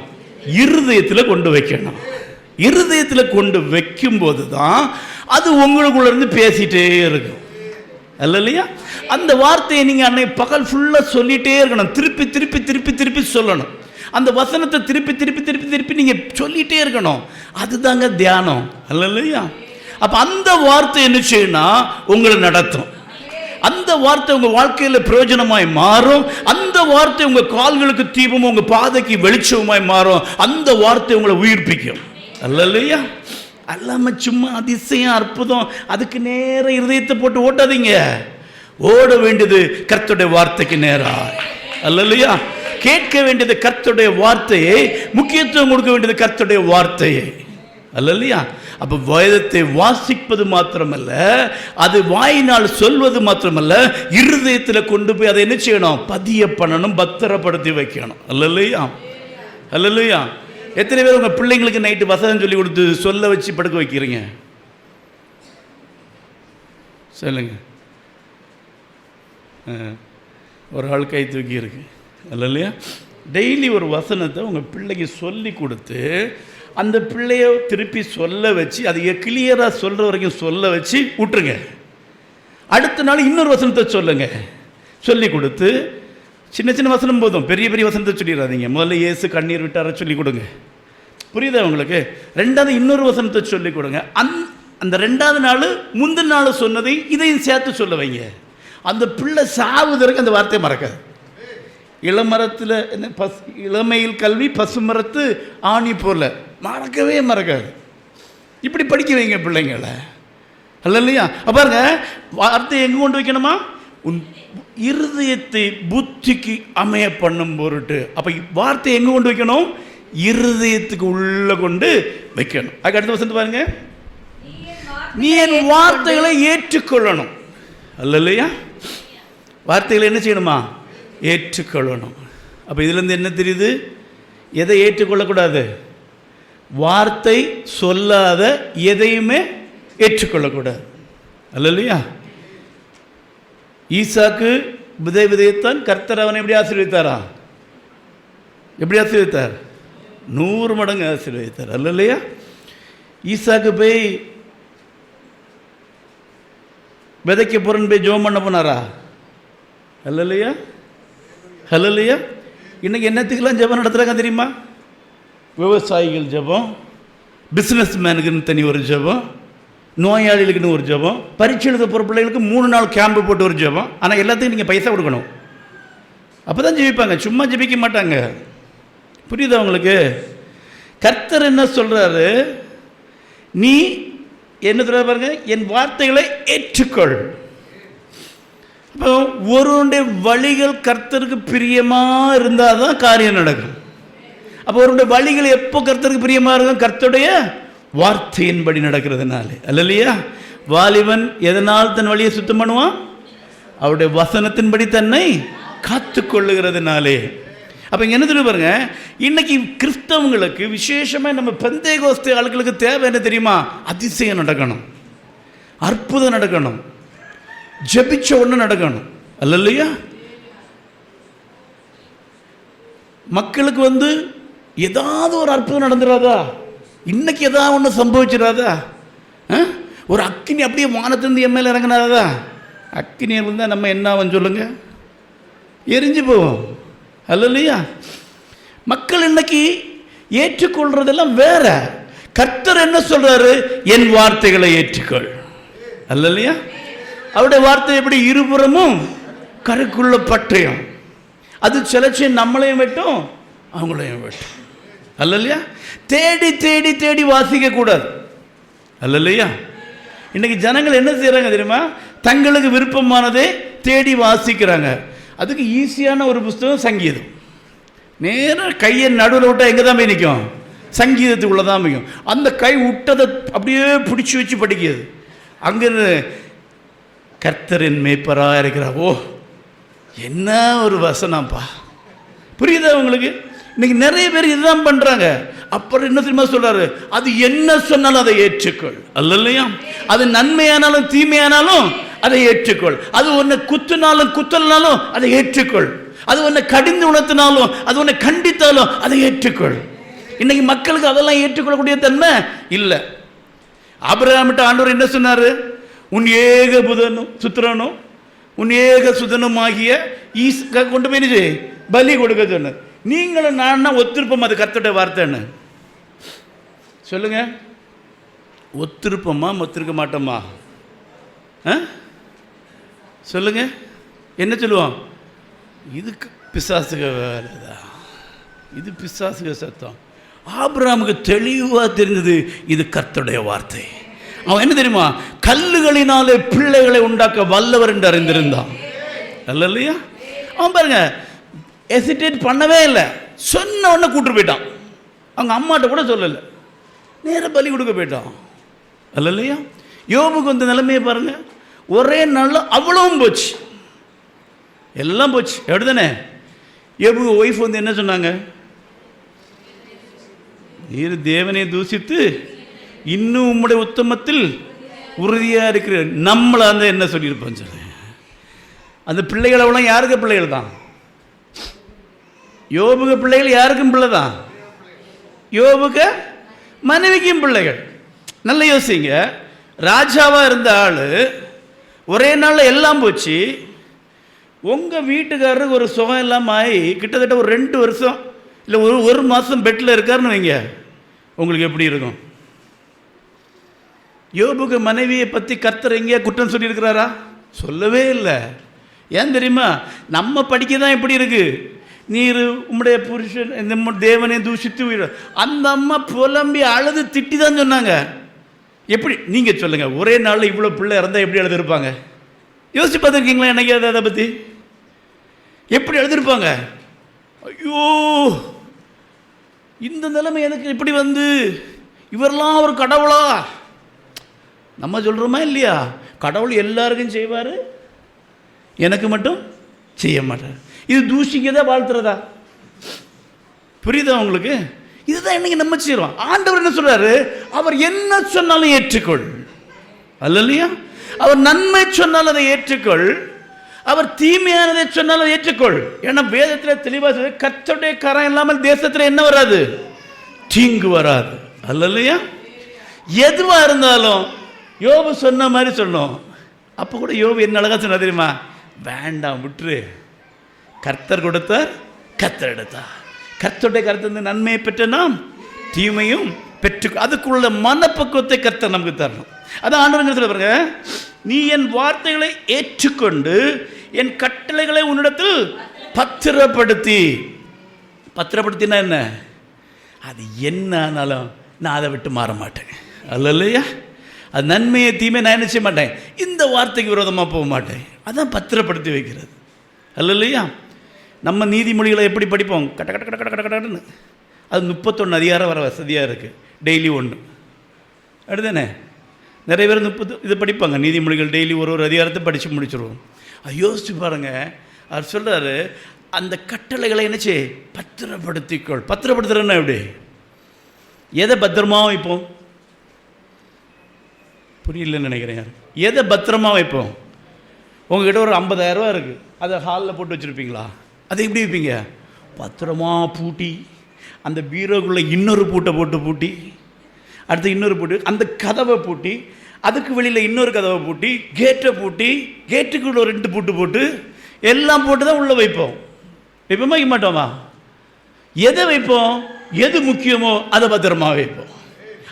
இருதயத்தில் கொண்டு வைக்கணும். இருதயத்தில் கொண்டு வைக்கும்போது தான் அது உங்களுக்குள்ள இருந்து பேசிகிட்டே இருக்கும். இல்லையா? அந்த வார்த்தையை நீங்கள் அன்னைக்கு பகல் ஃபுல்லாக சொல்லிகிட்டே இருக்கணும். திருப்பி திருப்பி திருப்பி திருப்பி சொல்லணும். அந்த வசனத்தை திருப்பி திருப்பி திருப்பி திருப்பி நீங்கள் சொல்லிகிட்டே இருக்கணும். அதுதாங்க தியானம். இல்லையா? அப்போ அந்த வார்த்தை என்ன செய்யணும்னா உங்களை நடத்தும். அந்த வார்த்தை உங்கள் வாழ்க்கையில் பிரயோஜனமாய் மாறும். அந்த வார்த்தை உங்கள் கால்களுக்கு தீபமும் உங்கள் பாதைக்கு வெளிச்சமாய் மாறும். அந்த வார்த்தை உங்களை உயிர்ப்பிக்கும். இல்லையா? அல்லாம சும்மா அதிசயம் அற்புதம் அதுக்கு நேர இருதயத்தை போட்டு ஓட்டாதீங்க. ஓட வேண்டியது கர்த்தருடைய வார்த்தைக்கு நேராய். இல்லையா? கேட்க வேண்டியது கர்த்தருடைய வார்த்தையை, முக்கியத்துவம் கொடுக்க வேண்டியது கர்த்தருடைய வார்த்தையை. இல்லையா? அப்போ வேதத்தை வாசிப்பது மாத்திரமல்ல, அது வாயினால் சொல்வது மாத்திரமல்ல, இருதயத்தில் கொண்டு போய் அதை என்ன செய்யணும்? பதிய பண்ணணும், பத்திரப்படுத்தி வைக்கணும். இல்லையா? இல்லையா? எத்தனை பேர் உங்கள் பிள்ளைங்களுக்கு நைட்டு வசனம் சொல்லி கொடுத்து சொல்ல வச்சு படுக்க வைக்கிறீங்க? சொல்லுங்க. ஒரு ஆள் கை தூக்கி இருக்கு. இல்லையா? டெய்லி ஒரு வசனத்தை உங்கள் பிள்ளைக்கு சொல்லி கொடுத்து அந்த பிள்ளைய திருப்பி சொல்ல வச்சு அதை கிளியராக சொல்கிற வரைக்கும் சொல்ல வச்சு விட்டுருங்க. அடுத்த நாள் இன்னொரு வசனத்தை சொல்லுங்க. சொல்லி கொடுத்து சின்ன சின்ன வசனம் போதும், பெரிய பெரிய வசனத்தை சொல்லிடாதீங்க. முதல்ல இயேசு கண்ணீர் விட்டார சொல்லி கொடுங்க. புரியுதா உங்களுக்கு? ரெண்டாவது இன்னொரு வசனத்தை சொல்லி கொடுங்க. அந்த ரெண்டாவது நாள் முந்தின நாள் சொன்னதை இதையும் சேர்த்து சொல்ல வைங்க. அந்த பிள்ளை சாவுதற்கு அந்த வார்த்தையை மறக்காது. இளமரத்தில் என்ன இளமையில் கல்வி பசுமரத்து ஆணி போல மறக்கவே மறக்காது. இப்படி படிக்க வைங்க பிள்ளைங்களை. இல்லையா? பாருங்க, வார்த்தையை எங்கே கொண்டு வைக்கணுமா? உன் இருதயத்தை புத்திக்கு அமைய பண்ணும் பொருட்டு. அப்போ வார்த்தையை எங்கே கொண்டு வைக்கணும்? இருதயத்துக்கு உள்ள கொண்டு வைக்கணும். அதுக்கு அடுத்த வசனத்தை பாருங்க. நீ என் வார்த்தைகளை ஏற்றுக்கொள்ளணும். இல்லையா? வார்த்தைகளை என்ன செய்யணுமா? ஏற்றுக்கொள்ளணும். அப்போ இதுலேருந்து என்ன தெரியுது? எதை ஏற்றுக்கொள்ளக்கூடாது? வார்த்தை சொல்லாத எதையுமே ஏற்றுக்கொள்ளக்கூடாது. இல்லையா? ஈசாக்கு விதை விதைத்தான், கர்த்தர் அவனை எப்படி ஆசீர்வதித்தாரா? எப்படி ஆசீர்வதித்தார்? 100 மடங்கு ஆசீர்வதித்தார். இல்லையா? ஈசாக்கு போய் விதைக்க போறன்னு போய் ஜெபம் பண்ண போனாரா? இல்லையா? இல்லையா? இன்னைக்கு என்னத்துக்கெல்லாம் ஜெபம் நடத்துகிறாங்க தெரியுமா? விவசாயிகள் ஜெபம், பிஸ்னஸ் மேனுக்குன்னு தனி ஒரு ஜெபம், நோயாளிகளுக்குன்னு ஒரு ஜெபம், பரீட்சை எழுத போகிற பிள்ளைகளுக்கு 3 நாள் கேம்பு போட்டு ஒரு ஜெபம். ஆனால் எல்லாத்துக்கும் நீங்கள் பைசா கொடுக்கணும். அப்போ தான் ஜெபிப்பாங்க, சும்மா ஜெபிக்க மாட்டாங்க. புரியுதா உங்களுக்கு? கர்த்தர் என்ன சொல்கிறாரு? நீ என்ன சொல்ற பாருங்க, என் வார்த்தைகளை ஏற்றுக்கொள். அப்போ ஒருவனுடைய வழிகள் கர்த்தருக்கு பிரியமாக இருந்தால் தான் காரியம் நடக்கும். அப்போ ஒருவனுடைய வழிகள் எப்போ கர்த்தருக்கு பிரியமாக இருக்கும்? கர்த்தருடைய வார்த்தையின்படி நடக்கிறதுனால. இல்லையா? வாலிபன் எதனால் தன் வழியை சுத்தம் பண்ணுவான்? அவருடைய வசனத்தின்படி தன்னை காத்து கொள்ளுகிறதுனாலே. அப்போ இங்கே என்ன தெரியும் பாருங்க, இன்னைக்கு கிறிஸ்தவங்களுக்கு விசேஷமாக நம்ம பெந்தேகோஸ்தே ஆட்களுக்கு தேவை என்ன தெரியுமா? அதிசயம் நடக்கணும், அற்புதம் நடக்கணும், ஜெபிச்ச ஒன்று நடக்கணும். இல்லையா? மக்களுக்கு ஏதாவது ஒரு அற்புதம் நடந்துடாதா? இன்னைக்கு ஏதாவது ஒன்று சம்பவிச்சிடாதா? ஒரு அக்கினி அப்படியே வானத்திலிருந்து என் மேலே இறங்கினாதா? அக்கினி இருந்தால் நம்ம என்ன ஆகும் சொல்லுங்க? எரிஞ்சு போவோம். இல்லையா? மக்கள் இன்னைக்கு ஏற்றுக்கொள்றதெல்லாம் வேற. கர்த்தர் என்ன சொல்றாரு? என் வார்த்தைகளை ஏற்றுக்கொள். இல்லையா? அவருடைய வார்த்தை எப்படி? இருபுறமும் கருக்குள்ள பட்டயம். அது சிலச்சு நம்மளையும் வெட்டும், அவங்களையும் வெட்டும். இல்லையா? தேடி தேடி தேடி வாசிக்க கூடாது. இல்லையா? இன்னைக்கு ஜனங்கள் என்ன செய்யறாங்க தெரியுமா? தங்களுக்கு விருப்பமானதை தேடி வாசிக்கிறாங்க. அதுக்கு ஈஸியான ஒரு புஸ்தகம் சங்கீதம். நேராக கையை நடுவில் விட்டால் எங்கே தான் போய் நிற்கும்? சங்கீதத்துக்குள்ளே தான் போய்க்கும். அந்த கை விட்டதை அப்படியே பிடிச்சி வச்சு படிக்கிறது. அங்கிருந்து கர்த்தரின் மேய்ப்பராக இருக்கிறார். ஓ, என்ன ஒரு வசனம்ப்பா! புரியுதா உங்களுக்கு? இன்னைக்கு நிறைய பேர் இதுதான் பண்ணுறாங்க. அப்புறம் என்ன தெரியுமா சொல்றாரு? அது என்ன சொன்னாலும் அதை ஏற்றுக்கொள். இல்லையா? அது நன்மையானாலும் தீமையானாலும் அதை ஏற்றுக்கொள். அது உன்னை குத்துனாலும் குத்தல்னாலும் அதை ஏற்றுக்கொள். அது உன்னை கடிந்து உணர்த்தினாலும் அது உன்னை கண்டித்தாலும் அதை ஏற்றுக்கொள். இன்னைக்கு மக்களுக்கு அதெல்லாம் ஏற்றுக்கொள்ளக்கூடிய தன்மை இல்லை. ஆபிரகாமிட்ட ஆண்டவர் என்ன சொன்னார்? உன் ஏக சுத்திரனும் உன் ஏக சுதனுமாகிய ஈஸ்க கொண்டு போய் பலி கொடுக்க சொன்ன. நீங்களும் நான் ஒத்திருப்போம். அது கர்த்தருடைய வார்த்தைன்னு சொல்லுங்க. ஒத்திருப்போமா ஒத்திருக்க மாட்டோமா? சொல்லுங்க. என்ன சொல்லுவோம்? இதுக்கு பிசாசுக வேலைதான், இது பிசாசுக சத்தம். ஆபிரகாமுக்கு தெளிவாக தெரிஞ்சது இது கர்த்தருடைய வார்த்தை. அவன் என்ன தெரியுமா? கல்லுகளினாலே பிள்ளைகளை உண்டாக்க வல்லவர் என்று அறிந்திருந்தான். இல்லையா? அவன் பாருங்க ஹெசிடேட் பண்ணவே இல்லை. சொன்ன உடனே கூட்டு போயிட்டான். அவங்க அம்மாட்ட கூட சொல்லலை, நேராக பலி கொடுக்க போயிட்டான். இல்லையா? யோபுக்கு வந்த நிலைமையை பாருங்க. ஒரே நாளில் அவ்வளவும் போச்சு, எல்லாம் போச்சு. எப்படிதானே? யோபுக்கு ஒய்ஃப் வந்து என்ன சொன்னாங்க? நீர் தேவனை தூசித்து இன்னும் உம்முடைய உத்தமத்தில் உறுதியாக இருக்கிற நம்மளை அந்த என்ன சொல்லியிருப்போம் சொல்லு. அந்த பிள்ளைகள் அவ்வளோ யாருக்கு பிள்ளைகள் தான்? யோபுக்கு பிள்ளைகள் யாருக்கும் பிள்ளை தான். யோபுக்கு மனைவிக்கும் பிள்ளைகள். நல்ல யோசிங்க. ராஜாவாக இருந்த ஆள் ஒரே நாளில் எல்லாம் போச்சு. உங்கள் வீட்டுக்காரருக்கு ஒரு சுகம் இல்லாமல் ஆகி கிட்டத்தட்ட ஒரு 2 வருஷம் இல்லை ஒரு மாதம் பெட்டில் இருக்காருன்னு வைங்க, உங்களுக்கு எப்படி இருக்கும்? யோபுக்கு மனைவியை பற்றி கர்த்தர் எங்கேயா குற்றம் சொல்லியிருக்கிறாரா? சொல்லவே இல்லை. ஏன் தெரியுமா? நம்ம படிக்க தான் எப்படி இருக்கு. நீர் உம்முடைய புருஷன் இந்த தேவனை தூஷித்து அந்த அம்மா புலம்பி அழுது திட்டி தான் சொன்னாங்க. எப்படி நீங்கள் சொல்லுங்கள், ஒரே நாளில் இவ்வளோ பிள்ளை இருந்தால் எப்படி எழுதிருப்பாங்க? யோசிச்சு பார்த்துருக்கீங்களா? எனக்கு அதை பற்றி எப்படி எழுதிருப்பாங்க? ஐயோ, இந்த நிலைமை எனக்கு எப்படி வந்து, இவரெல்லாம் ஒரு கடவுளா? நம்ம சொல்கிறோமா இல்லையா? கடவுள் எல்லாருக்கும் செய்வார், எனக்கு மட்டும் செய்ய மாட்டார். இது தூஷிக்கதா வாழ்த்துறதா? புரியுதா உங்களுக்கு? இதுதான் இன்னைக்கு நம்ம செய்கிறோம். ஆண்டவர் என்ன சொல்றாரு? அவர் என்ன சொன்னாலும் ஏற்றுக்கொள். அல்லையா? அவர் நன்மை சொன்னாலும் அதை ஏற்றுக்கொள், அவர் தீமையானதை சொன்னாலும் ஏற்றுக்கொள். ஏன்னா வேதத்தில் தெளிவாக கர்த்தருடைய கரம் இல்லாமல் தேசத்தில் என்ன வராது? தீங்கு வராது. அல்லையா? எதுவாக இருந்தாலும் யோபு சொன்ன மாதிரி சொன்னோம். அப்போ கூட யோபு என்ன அழகா சொன்னா தெரியுமா? வேண்டாம் விட்டுரு, கர்த்தர் கொடுத்தார், கர்த்தர் எடுத்தார். கர்த்தருடைய கருத்து நன்மையை பெற்ற நாம் தீமையும் பெற்று, அதுக்குள்ள மனப்பக்குவத்தை கர்த்தர் நமக்கு தரணும். அதான் ஆண்டவர் பாருங்க, நீ என் வார்த்தைகளை ஏற்றுக்கொண்டு என் கட்டளைகளை உன்னிடத்தில் பத்திரப்படுத்தினா என்ன? அது என்ன ஆனாலும் நான் அதை விட்டு மாற மாட்டேன். அல்லையா? அது நன்மையை தீமை நான் என்ன செய்ய மாட்டேன், இந்த வார்த்தைக்கு விரோதமாக போக மாட்டேன். அதான் பத்திரப்படுத்தி வைக்கிறது. அல்லையா? நம்ம நீதிமொழிகளை எப்படி படிப்போம்? கட்ட கட்ட கட்ட கட்ட கட்ட கட்டன்னு. அது 31 அதிகாரம் வர வசதியாக இருக்குது. டெய்லி 1 அப்படிதானே? நிறைய பேர் 30 இது படிப்பாங்க. நீதிமொழிகள் டெய்லி ஒரு அதிகாரத்தை படித்து முடிச்சிடுவோம். யோசிச்சு பாருங்கள். அவர் சொல்கிறாரு, அந்த கட்டளைகளை என்ன செய், பத்திரப்படுத்திக்கொள். பத்திரப்படுத்துறன்னா எப்படி? எதை பத்திரமா வைப்போம்? புரியலன்னு நினைக்கிறேன். எதை பத்திரமா வைப்போம்? உங்ககிட்ட ஒரு 50,000 ரூபா இருக்குது, அதை ஹாலில் போட்டு வச்சுருப்பீங்களா? அதை எப்படி வைப்பீங்க? பத்திரமா பூட்டி, அந்த பீரோக்குள்ளே இன்னொரு பூட்டை போட்டு பூட்டி, அடுத்து இன்னொரு பூட்டி, அந்த கதவை பூட்டி, அதுக்கு வெளியில் இன்னொரு கதவை பூட்டி, கேட்டை பூட்டி, கேட்டுக்குள்ள 2 பூட்டு போட்டு எல்லாம் போட்டு தான் உள்ளே வைப்போம். வைப்போமா வைக்க மாட்டோமா? எதை வைப்போம்? எது முக்கியமோ அதை பத்திரமா வைப்போம்.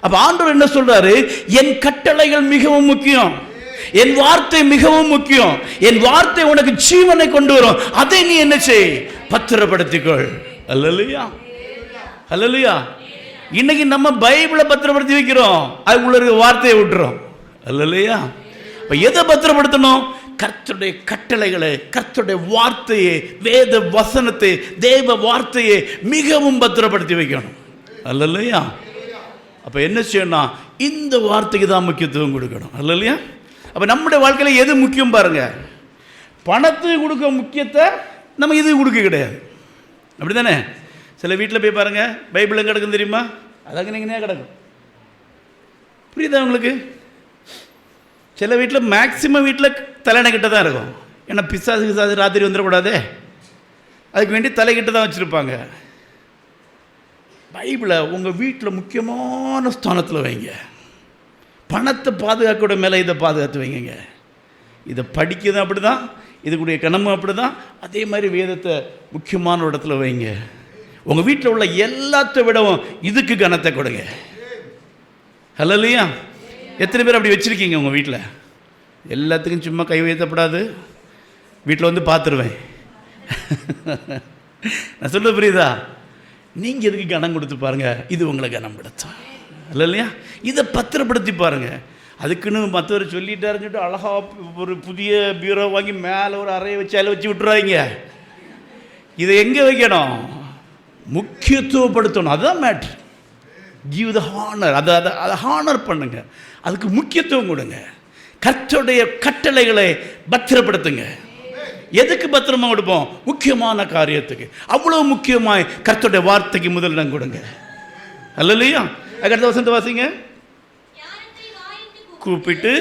அப்போ ஆண்டவர் என்ன சொல்றாரு? என் கட்டளைகள் மிகவும் முக்கியம், என் வார்த்தை மிகவும் முக்கியம், என் வார்த்தை உனக்கு ஜீவனை கொண்டு வரும், அதை நீ என்ன செய், பத்திரப்படுத்திக்கொள். அல்லேலூயா, அல்லேலூயா. இன்னைக்கு நம்ம பைபிளை பத்திரப்படுத்தி வைக்கிறோம், அதுக்குள்ள இருக்க வார்த்தையை விட்டுறோம். அல்லேலூயா. இப்போ எதை பத்திரப்படுத்தணும்? கர்த்தருடைய கட்டளைகளை, கர்த்தருடைய வார்த்தையை, வேத வசனத்தை, தேவ வார்த்தையை மிகவும் பத்திரப்படுத்தி வைக்கணும். அல்லேலூயா. அப்போ என்ன செய்யணும்? இந்த வார்த்தைக்கு தான் முக்கியத்துவம் கொடுக்கணும். அல்லையா? அப்போ நம்முடைய வாழ்க்கையில் எது முக்கியம் பாருங்க. பணத்துக்கு கொடுக்க முக்கியத்தை நம்ம இது கொடுக்க கிடையாது. அப்படி தானே? சில வீட்டில் போய் பாருங்க, பைபிள் எங்கே கிடக்கும் தெரியுமா? அதாங்க நீங்க கிடக்கும். புரியுதா உங்களுக்கு? சில வீட்டில், மேக்சிமம் வீட்டில் தலையணை கிட்ட தான் இருக்கும். ஏன்னா பிசாசு ராத்திரி வந்துடக்கூடாதே, அதுக்கு வேண்டி தலைக்கிட்ட தான் வச்சுருப்பாங்க. பைபிளை உங்கள் வீட்டில் முக்கியமான ஸ்தானத்தில் வைங்க. பணத்தை பாதுகாக்கோட மேலே இதை பாதுகாத்து வைங்க. இதை படிக்கிறது அப்படி தான், இதுக்குடைய கணமும் அப்படி தான். அதே மாதிரி வேதத்தை முக்கியமான இடத்துல வைங்க. உங்கள் வீட்டில் உள்ள எல்லாத்த விடவும் இதுக்கு கனத்தை கொடுங்க. ஹல்லேலூயா. எத்தனை பேர் அப்படி வச்சுருக்கீங்க உங்கள் வீட்டில்? எல்லாத்துக்கும் சும்மா கை வைத்தப்படாது, வீட்டில் வந்து பார்த்துருவேன். நான் சொல்ல புரியுதா? நீங்கள் எதுக்கு கனம் கொடுத்து பாருங்கள், இது உங்களை கனம் படுத்தும். இல்லையா? இதை பத்திரப்படுத்தி பாருங்கள். அதுக்குன்னு மற்றவர் சொல்லிட்டாருன்னு சொல்லிட்டு அழகாக ஒரு புதிய பீரோ வாங்கி மேலே ஒரு அறையை வச்சு அதில் வச்சு விட்டுருவாங்க. இதை எங்கே வைக்கணும்? முக்கியத்துவப்படுத்தணும். அதுதான் மேட்ரு. Give the honour. அதை ஹானர் பண்ணுங்க, அதுக்கு முக்கியத்துவம் கொடுங்க. கர்த்தருடைய கட்டளைகளை பத்திரப்படுத்துங்க. எதுக்கு பத்திரமா கொடுப்போம்? முக்கியமான காரியத்துக்கு. அவ்வளோ முக்கியமாய் கர்த்தருடைய வார்த்தைக்கு முதலிடம் கொடுங்க. அல்லையா? அடுத்த வசனத்தை வாசிங்க. கூப்பிட்டு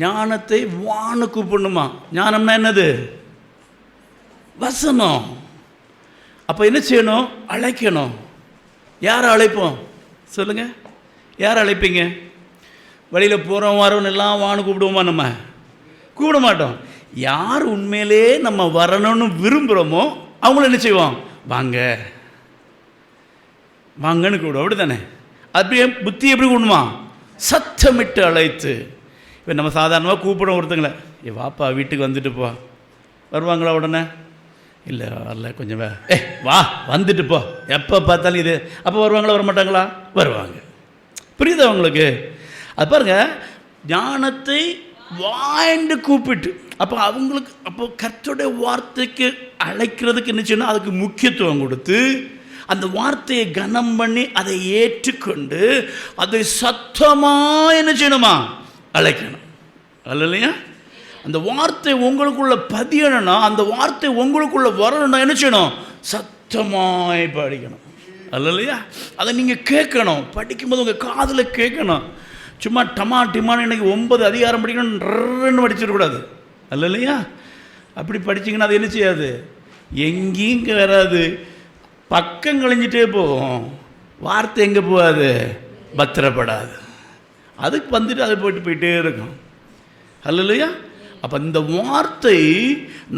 ஞானத்தை வான்னு கூப்பிடணுமா? ஞானம்னா என்னது? வசனம். அப்போ என்ன செய்யணும்? அழைக்கணும். யாரை அழைப்போம் சொல்லுங்க? யாரை அழைப்பீங்க? வழியில் போகிறோம் வரோன்னு எல்லாம் வான்னு கூப்பிடுவோமா? நம்ம கூப்பிட மாட்டோம். யார் உண்மையிலே நம்ம வரணும்னு விரும்புகிறோமோ அவங்கள என்ன செய்வோம்? வாங்க வாங்கன்னு கூப்பிடுவோம். அப்படி தானே? அப்படியே புத்தி எப்படி கூடணுமா? சத்தமிட்டு அழைத்து. இப்போ நம்ம சாதாரணமாக கூப்பிடுவோம் ஒருத்தங்களை, ஏ வாப்பா வீட்டுக்கு வந்துட்டு போ. வருவாங்களா உடனே? இல்லை வரல, கொஞ்சம் வா வந்துட்டு போ. எப்போ பார்த்தாலும் இது. அப்போ வருவாங்களா வர மாட்டாங்களா? வருவாங்க. புரியுதா உங்களுக்கு? அது பாருங்கள், ஞானத்தை வாய்ந்து கூப்பிட்டு. அப்போ அவங்களுக்கு அப்போ கர்த்தருடைய வார்த்தைக்கு அழைக்கிறதுக்கு என்ன செய்யணும்? அதுக்கு முக்கியத்துவம் கொடுத்து அந்த வார்த்தையை கனம் பண்ணி அதை ஏற்றுக்கொண்டு அதை சத்தமாக என்ன செய்யணுமா? அழைக்கணும். அல்லையா? அந்த வார்த்தை உங்களுக்குள்ள பதியணும்னா, அந்த வார்த்தை உங்களுக்குள்ள வரணும்னா என்ன செய்யணும்? சத்தமாய் படிக்கணும். அல்லையா? அதை நீங்கள் கேட்கணும். படிக்கும்போது உங்கள் காதில் கேட்கணும். சும்மா டமா டிமான்னு இன்றைக்கி 9 அதிகாரம் படிக்கணும்னு படிச்சிடக்கூடாது. அல்லையா? அப்படி படிச்சிங்கன்னா அது என்ன செய்யாது? எங்கேயும் வராது. பக்கம் கழிஞ்சிட்டே போகும். வார்த்தை எங்கே போகாது? பத்திரப்படாது. அதுக்கு வந்துட்டு அது போயிட்டே இருக்கும். அல்லையா? அப்போ இந்த வார்த்தை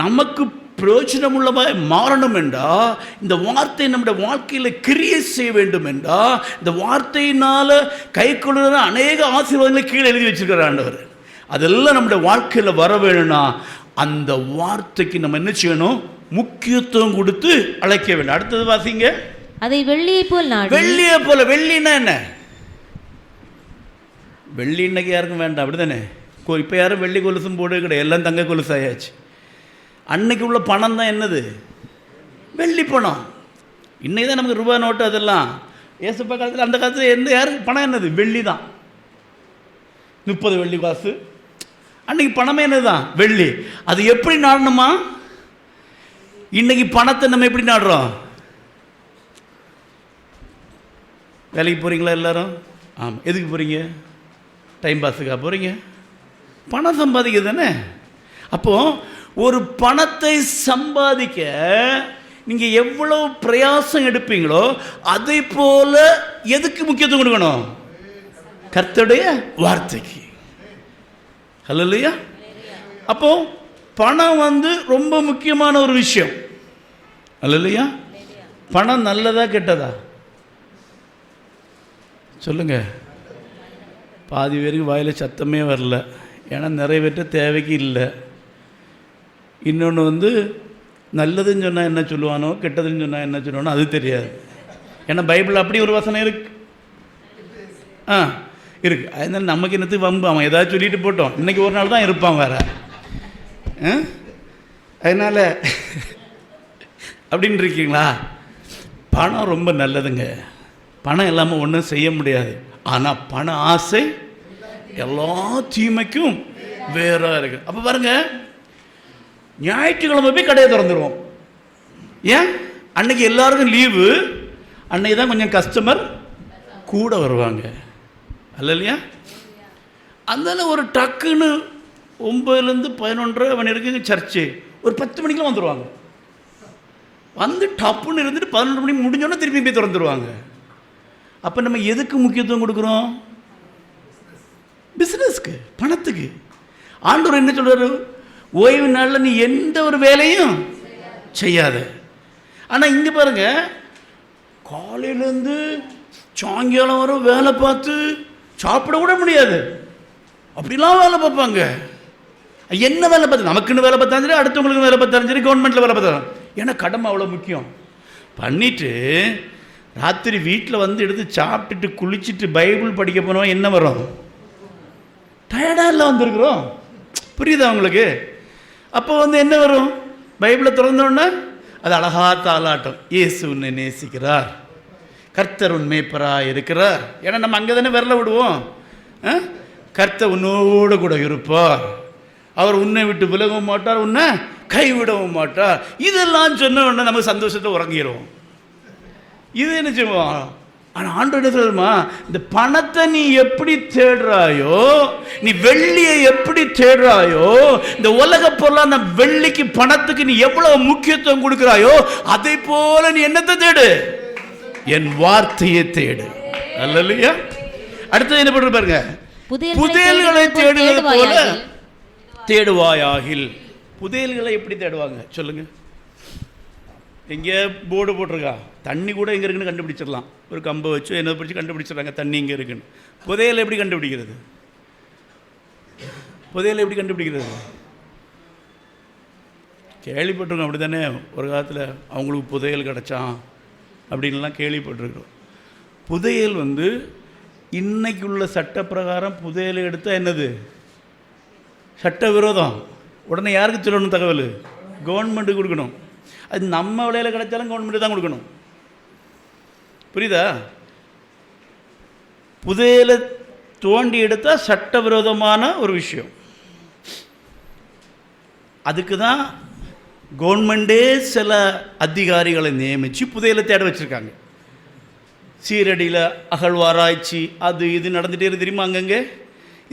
நமக்கு பிரயோஜனம் உள்ளமாக மாறணும் என்றால், இந்த வார்த்தை நம்முடைய வாழ்க்கையில் கிரியை செய்ய வேண்டும் என்றால், இந்த வார்த்தையினால் கை கொள்ளுற அநேக ஆசீர்வாதங்களை கீழே எழுதி வச்சிருக்கிறார் ஆண்டவர். அதெல்லாம் நம்முடைய வாழ்க்கையில் வர வேணும்னா அந்த வார்த்தைக்கு நம்ம என்ன செய்யணும்? முக்கியத்துவம் கொடுத்து அழைக்க வேண்டும். அடுத்தது வாசிங்க. அதை வெள்ளியை போல் நாடு. வெள்ளியை போல. வெள்ளின்னா என்ன? வெள்ளி இன்னைக்கு யாருக்கும் வேண்டாம். அப்படி தானே? இப்போ யாரும் வெள்ளி கொலுசும் போட கிடையாது, எல்லாம் தங்க கொலுசு ஆயாச்சு. அன்னைக்கு உள்ள பணம் தான் என்னது? வெள்ளி பணம். இன்னைக்கு தான் நமக்கு ரூபா நோட்டு அதெல்லாம். ஏசப்பா காலத்தில், அந்த காலத்தில் எந்த யாருக்கு பணம் என்னது? வெள்ளி தான். 30 வெள்ளி காசு. அன்னைக்கு பணமே என்னதுதான்? வெள்ளி. அது எப்படி நாடணுமா? இன்னைக்கு பணத்தை நம்ம எப்படி நாடுறோம்? வேலைக்கு போகிறீங்களா எல்லாரும்? ஆமாம். எதுக்கு போகிறீங்க? டைம் பாஸுக்காக போகிறீங்க. பணம் சம்பாதிக்க தானே. அப்போது ஒரு பணத்தை சம்பாதிக்க நீங்கள் எவ்வளோ பிரயாசம் எடுப்பீங்களோ அதை போல எதுக்கு முக்கியத்துவம் கொடுக்கணும்? கர்த்தருடைய வார்த்தைக்கு. அல்லையா? அப்போ பணம் ரொம்ப முக்கியமான ஒரு விஷயம். அல்லையா? பணம் நல்லதா கெட்டதா சொல்லுங்க. பாதி பேருக்கு வாயில் சத்தமே வரல. ஏன்னா நிறைவேற்ற தேவைக்கு இல்லை. இன்னொன்று நல்லதுன்னு சொன்னால் என்ன சொல்லுவானோ, கெட்டதுன்னு சொன்னால் என்ன சொல்லுவானோ அது தெரியாது. ஏன்னா பைபிள் அப்படி ஒரு வசனம் இருக்கு. இருக்குது. அதனால நமக்கு என்னத்துக்கு வம்பு? அவன் ஏதாவது சொல்லிட்டு போட்டோம். இன்றைக்கி ஒரு நாள் தான் இருப்பான் வேற. அதனால் அப்படின்னு இருக்கீங்களா? பணம் ரொம்ப நல்லதுங்க. பணம் இல்லாமல் ஒன்றும் செய்ய முடியாது. ஆனால் பண ஆசை எல்லா தீமைக்கும் வேறாக இருக்குது. அப்போ பாருங்க, ஞாயிற்றுக்கிழமை போய் கடையை திறந்துடுவோம். ஏன்? அன்னைக்கு எல்லாருக்கும் லீவு. அன்னைக்கு தான் கொஞ்சம் கஸ்டமர் கூட வருவாங்க. இல்லையா? அதனால ஒரு டக்குன்னு 9லேருந்து 11:30 மணி இருக்குங்க சர்ச்சு. ஒரு 10 மணிக்கெலாம் வந்துடுவாங்க. வந்து டப்புன்னு இருந்துட்டு 11 மணி முடிஞ்சோன்னா திருப்பி போய் திறந்துருவாங்க. அப்போ நம்ம எதுக்கு முக்கியத்துவம் கொடுக்குறோம்? பிஸ்னஸ்க்கு, பணத்துக்கு. ஆண்டவர் என்ன சொல்கிறாரு? ஓய்வு நாளில் நீ எந்த ஒரு வேலையும் செய்யாத. ஆனால் இங்கே பாருங்க, காலையிலேருந்து சாயங்காலம் வர வேலை பார்த்து சாப்பிட கூட முடியாது, அப்படிலாம் வேலை பார்ப்பாங்க. என்ன வேலை பார்த்து? நமக்குன்னு வேலை பார்த்தாலும் சரி, அடுத்தவங்களுக்கு வேலை பார்த்தாலும் சரி, கவர்மெண்ட்டில் வேலை பார்த்தாலும். ஏன்னா கடமை அவ்வளோ முக்கியம். பண்ணிவிட்டு ராத்திரி வீட்டில் வந்து எடுத்து சாப்பிட்டுட்டு குளிச்சுட்டு பைபிள் படிக்க போனோம், என்ன வரும்? டயர்டாக இல்லை வந்திருக்கிறோம். புரியுதா உங்களுக்கு? அப்போ வந்து என்ன வரும்? பைபிளை திறந்தோன்னா அது அழகா தாலாட்டம். இயேசு உன்னை நேசிக்கிறார், கர்த்தர் உன் மேய்ப்பராய் இருக்கிறார். ஏன்னா நம்ம அங்கே தானே விரல விடுவோம். கர்த்தர் உன்னோடு கூட இருப்பார், அவர் உன்னை விட்டு விலகவும் மாட்டார், உன்னை கைவிடவும் மாட்டார். இதெல்லாம் சொன்ன உடனே நம்ம சந்தோஷத்தை உறங்கிடுவோம். இது என்ன செய்வோம்? ஆனால் ஆண்டவர் என்ன சொல்லுமா? இந்த பணத்தை நீ எப்படி தேடுறாயோ, நீ வெள்ளியை எப்படி தேடுறாயோ, இந்த உலக பொருளான வெள்ளிக்கு பணத்துக்கு நீ எவ்வளவு முக்கியத்துவம் கொடுக்கிறாயோ, அதை போல நீ என்னத்தை தேடு? என் வார்த்தையை தேடு. அல்லேலூயா. அடுத்தது என்ன பண்ற பாருங்க, புதையல்களை தேடுவது போல தேடுவாயாகில். புதையல்களை எப்படி தேடுவாங்க சொல்லுங்க? எங்கே போர்டு போட்டிருக்கா? தண்ணி கூட எங்கே இருக்குன்னு கண்டுபிடிச்சிடலாம். ஒரு கம்பை வச்சு என்ன பிடிச்சி கண்டுபிடிச்சிடறாங்க தண்ணி இங்கே இருக்குன்னு. புதையல் எப்படி கண்டுபிடிக்கிறது? புதையல் எப்படி கண்டுபிடிக்கிறது? கேள்விப்பட்டிருக்கோம், அப்படி தானே? ஒரு காலத்தில் அவங்களுக்கு புதையல் கிடச்சான் அப்படின்லாம் கேள்விப்பட்டிருக்கிறோம். புதையல் வந்து இன்னைக்குள்ள சட்ட பிரகாரம் புதையல் எடுத்தால் என்னது? சட்ட விரோதம். உடனே யாருக்கு சொல்லணும் தகவல்? கவர்மெண்ட்டுக்கு கொடுக்கணும். அது நம்ம விலையில் கிடைச்சாலும் கவர்மெண்ட்டு தான் கொடுக்கணும். புரியுதா? புதையலை தோண்டி எடுத்தால் சட்டவிரோதமான ஒரு விஷயம். அதுக்கு தான் கவர்மெண்ட்டே சில அதிகாரிகளை நியமித்து புதையலை தேட வச்சுருக்காங்க. சீரடியில் அகழ்வாராய்ச்சி அது இது நடந்துகிட்டே இருக்கு தெரியுமா? அங்கங்கே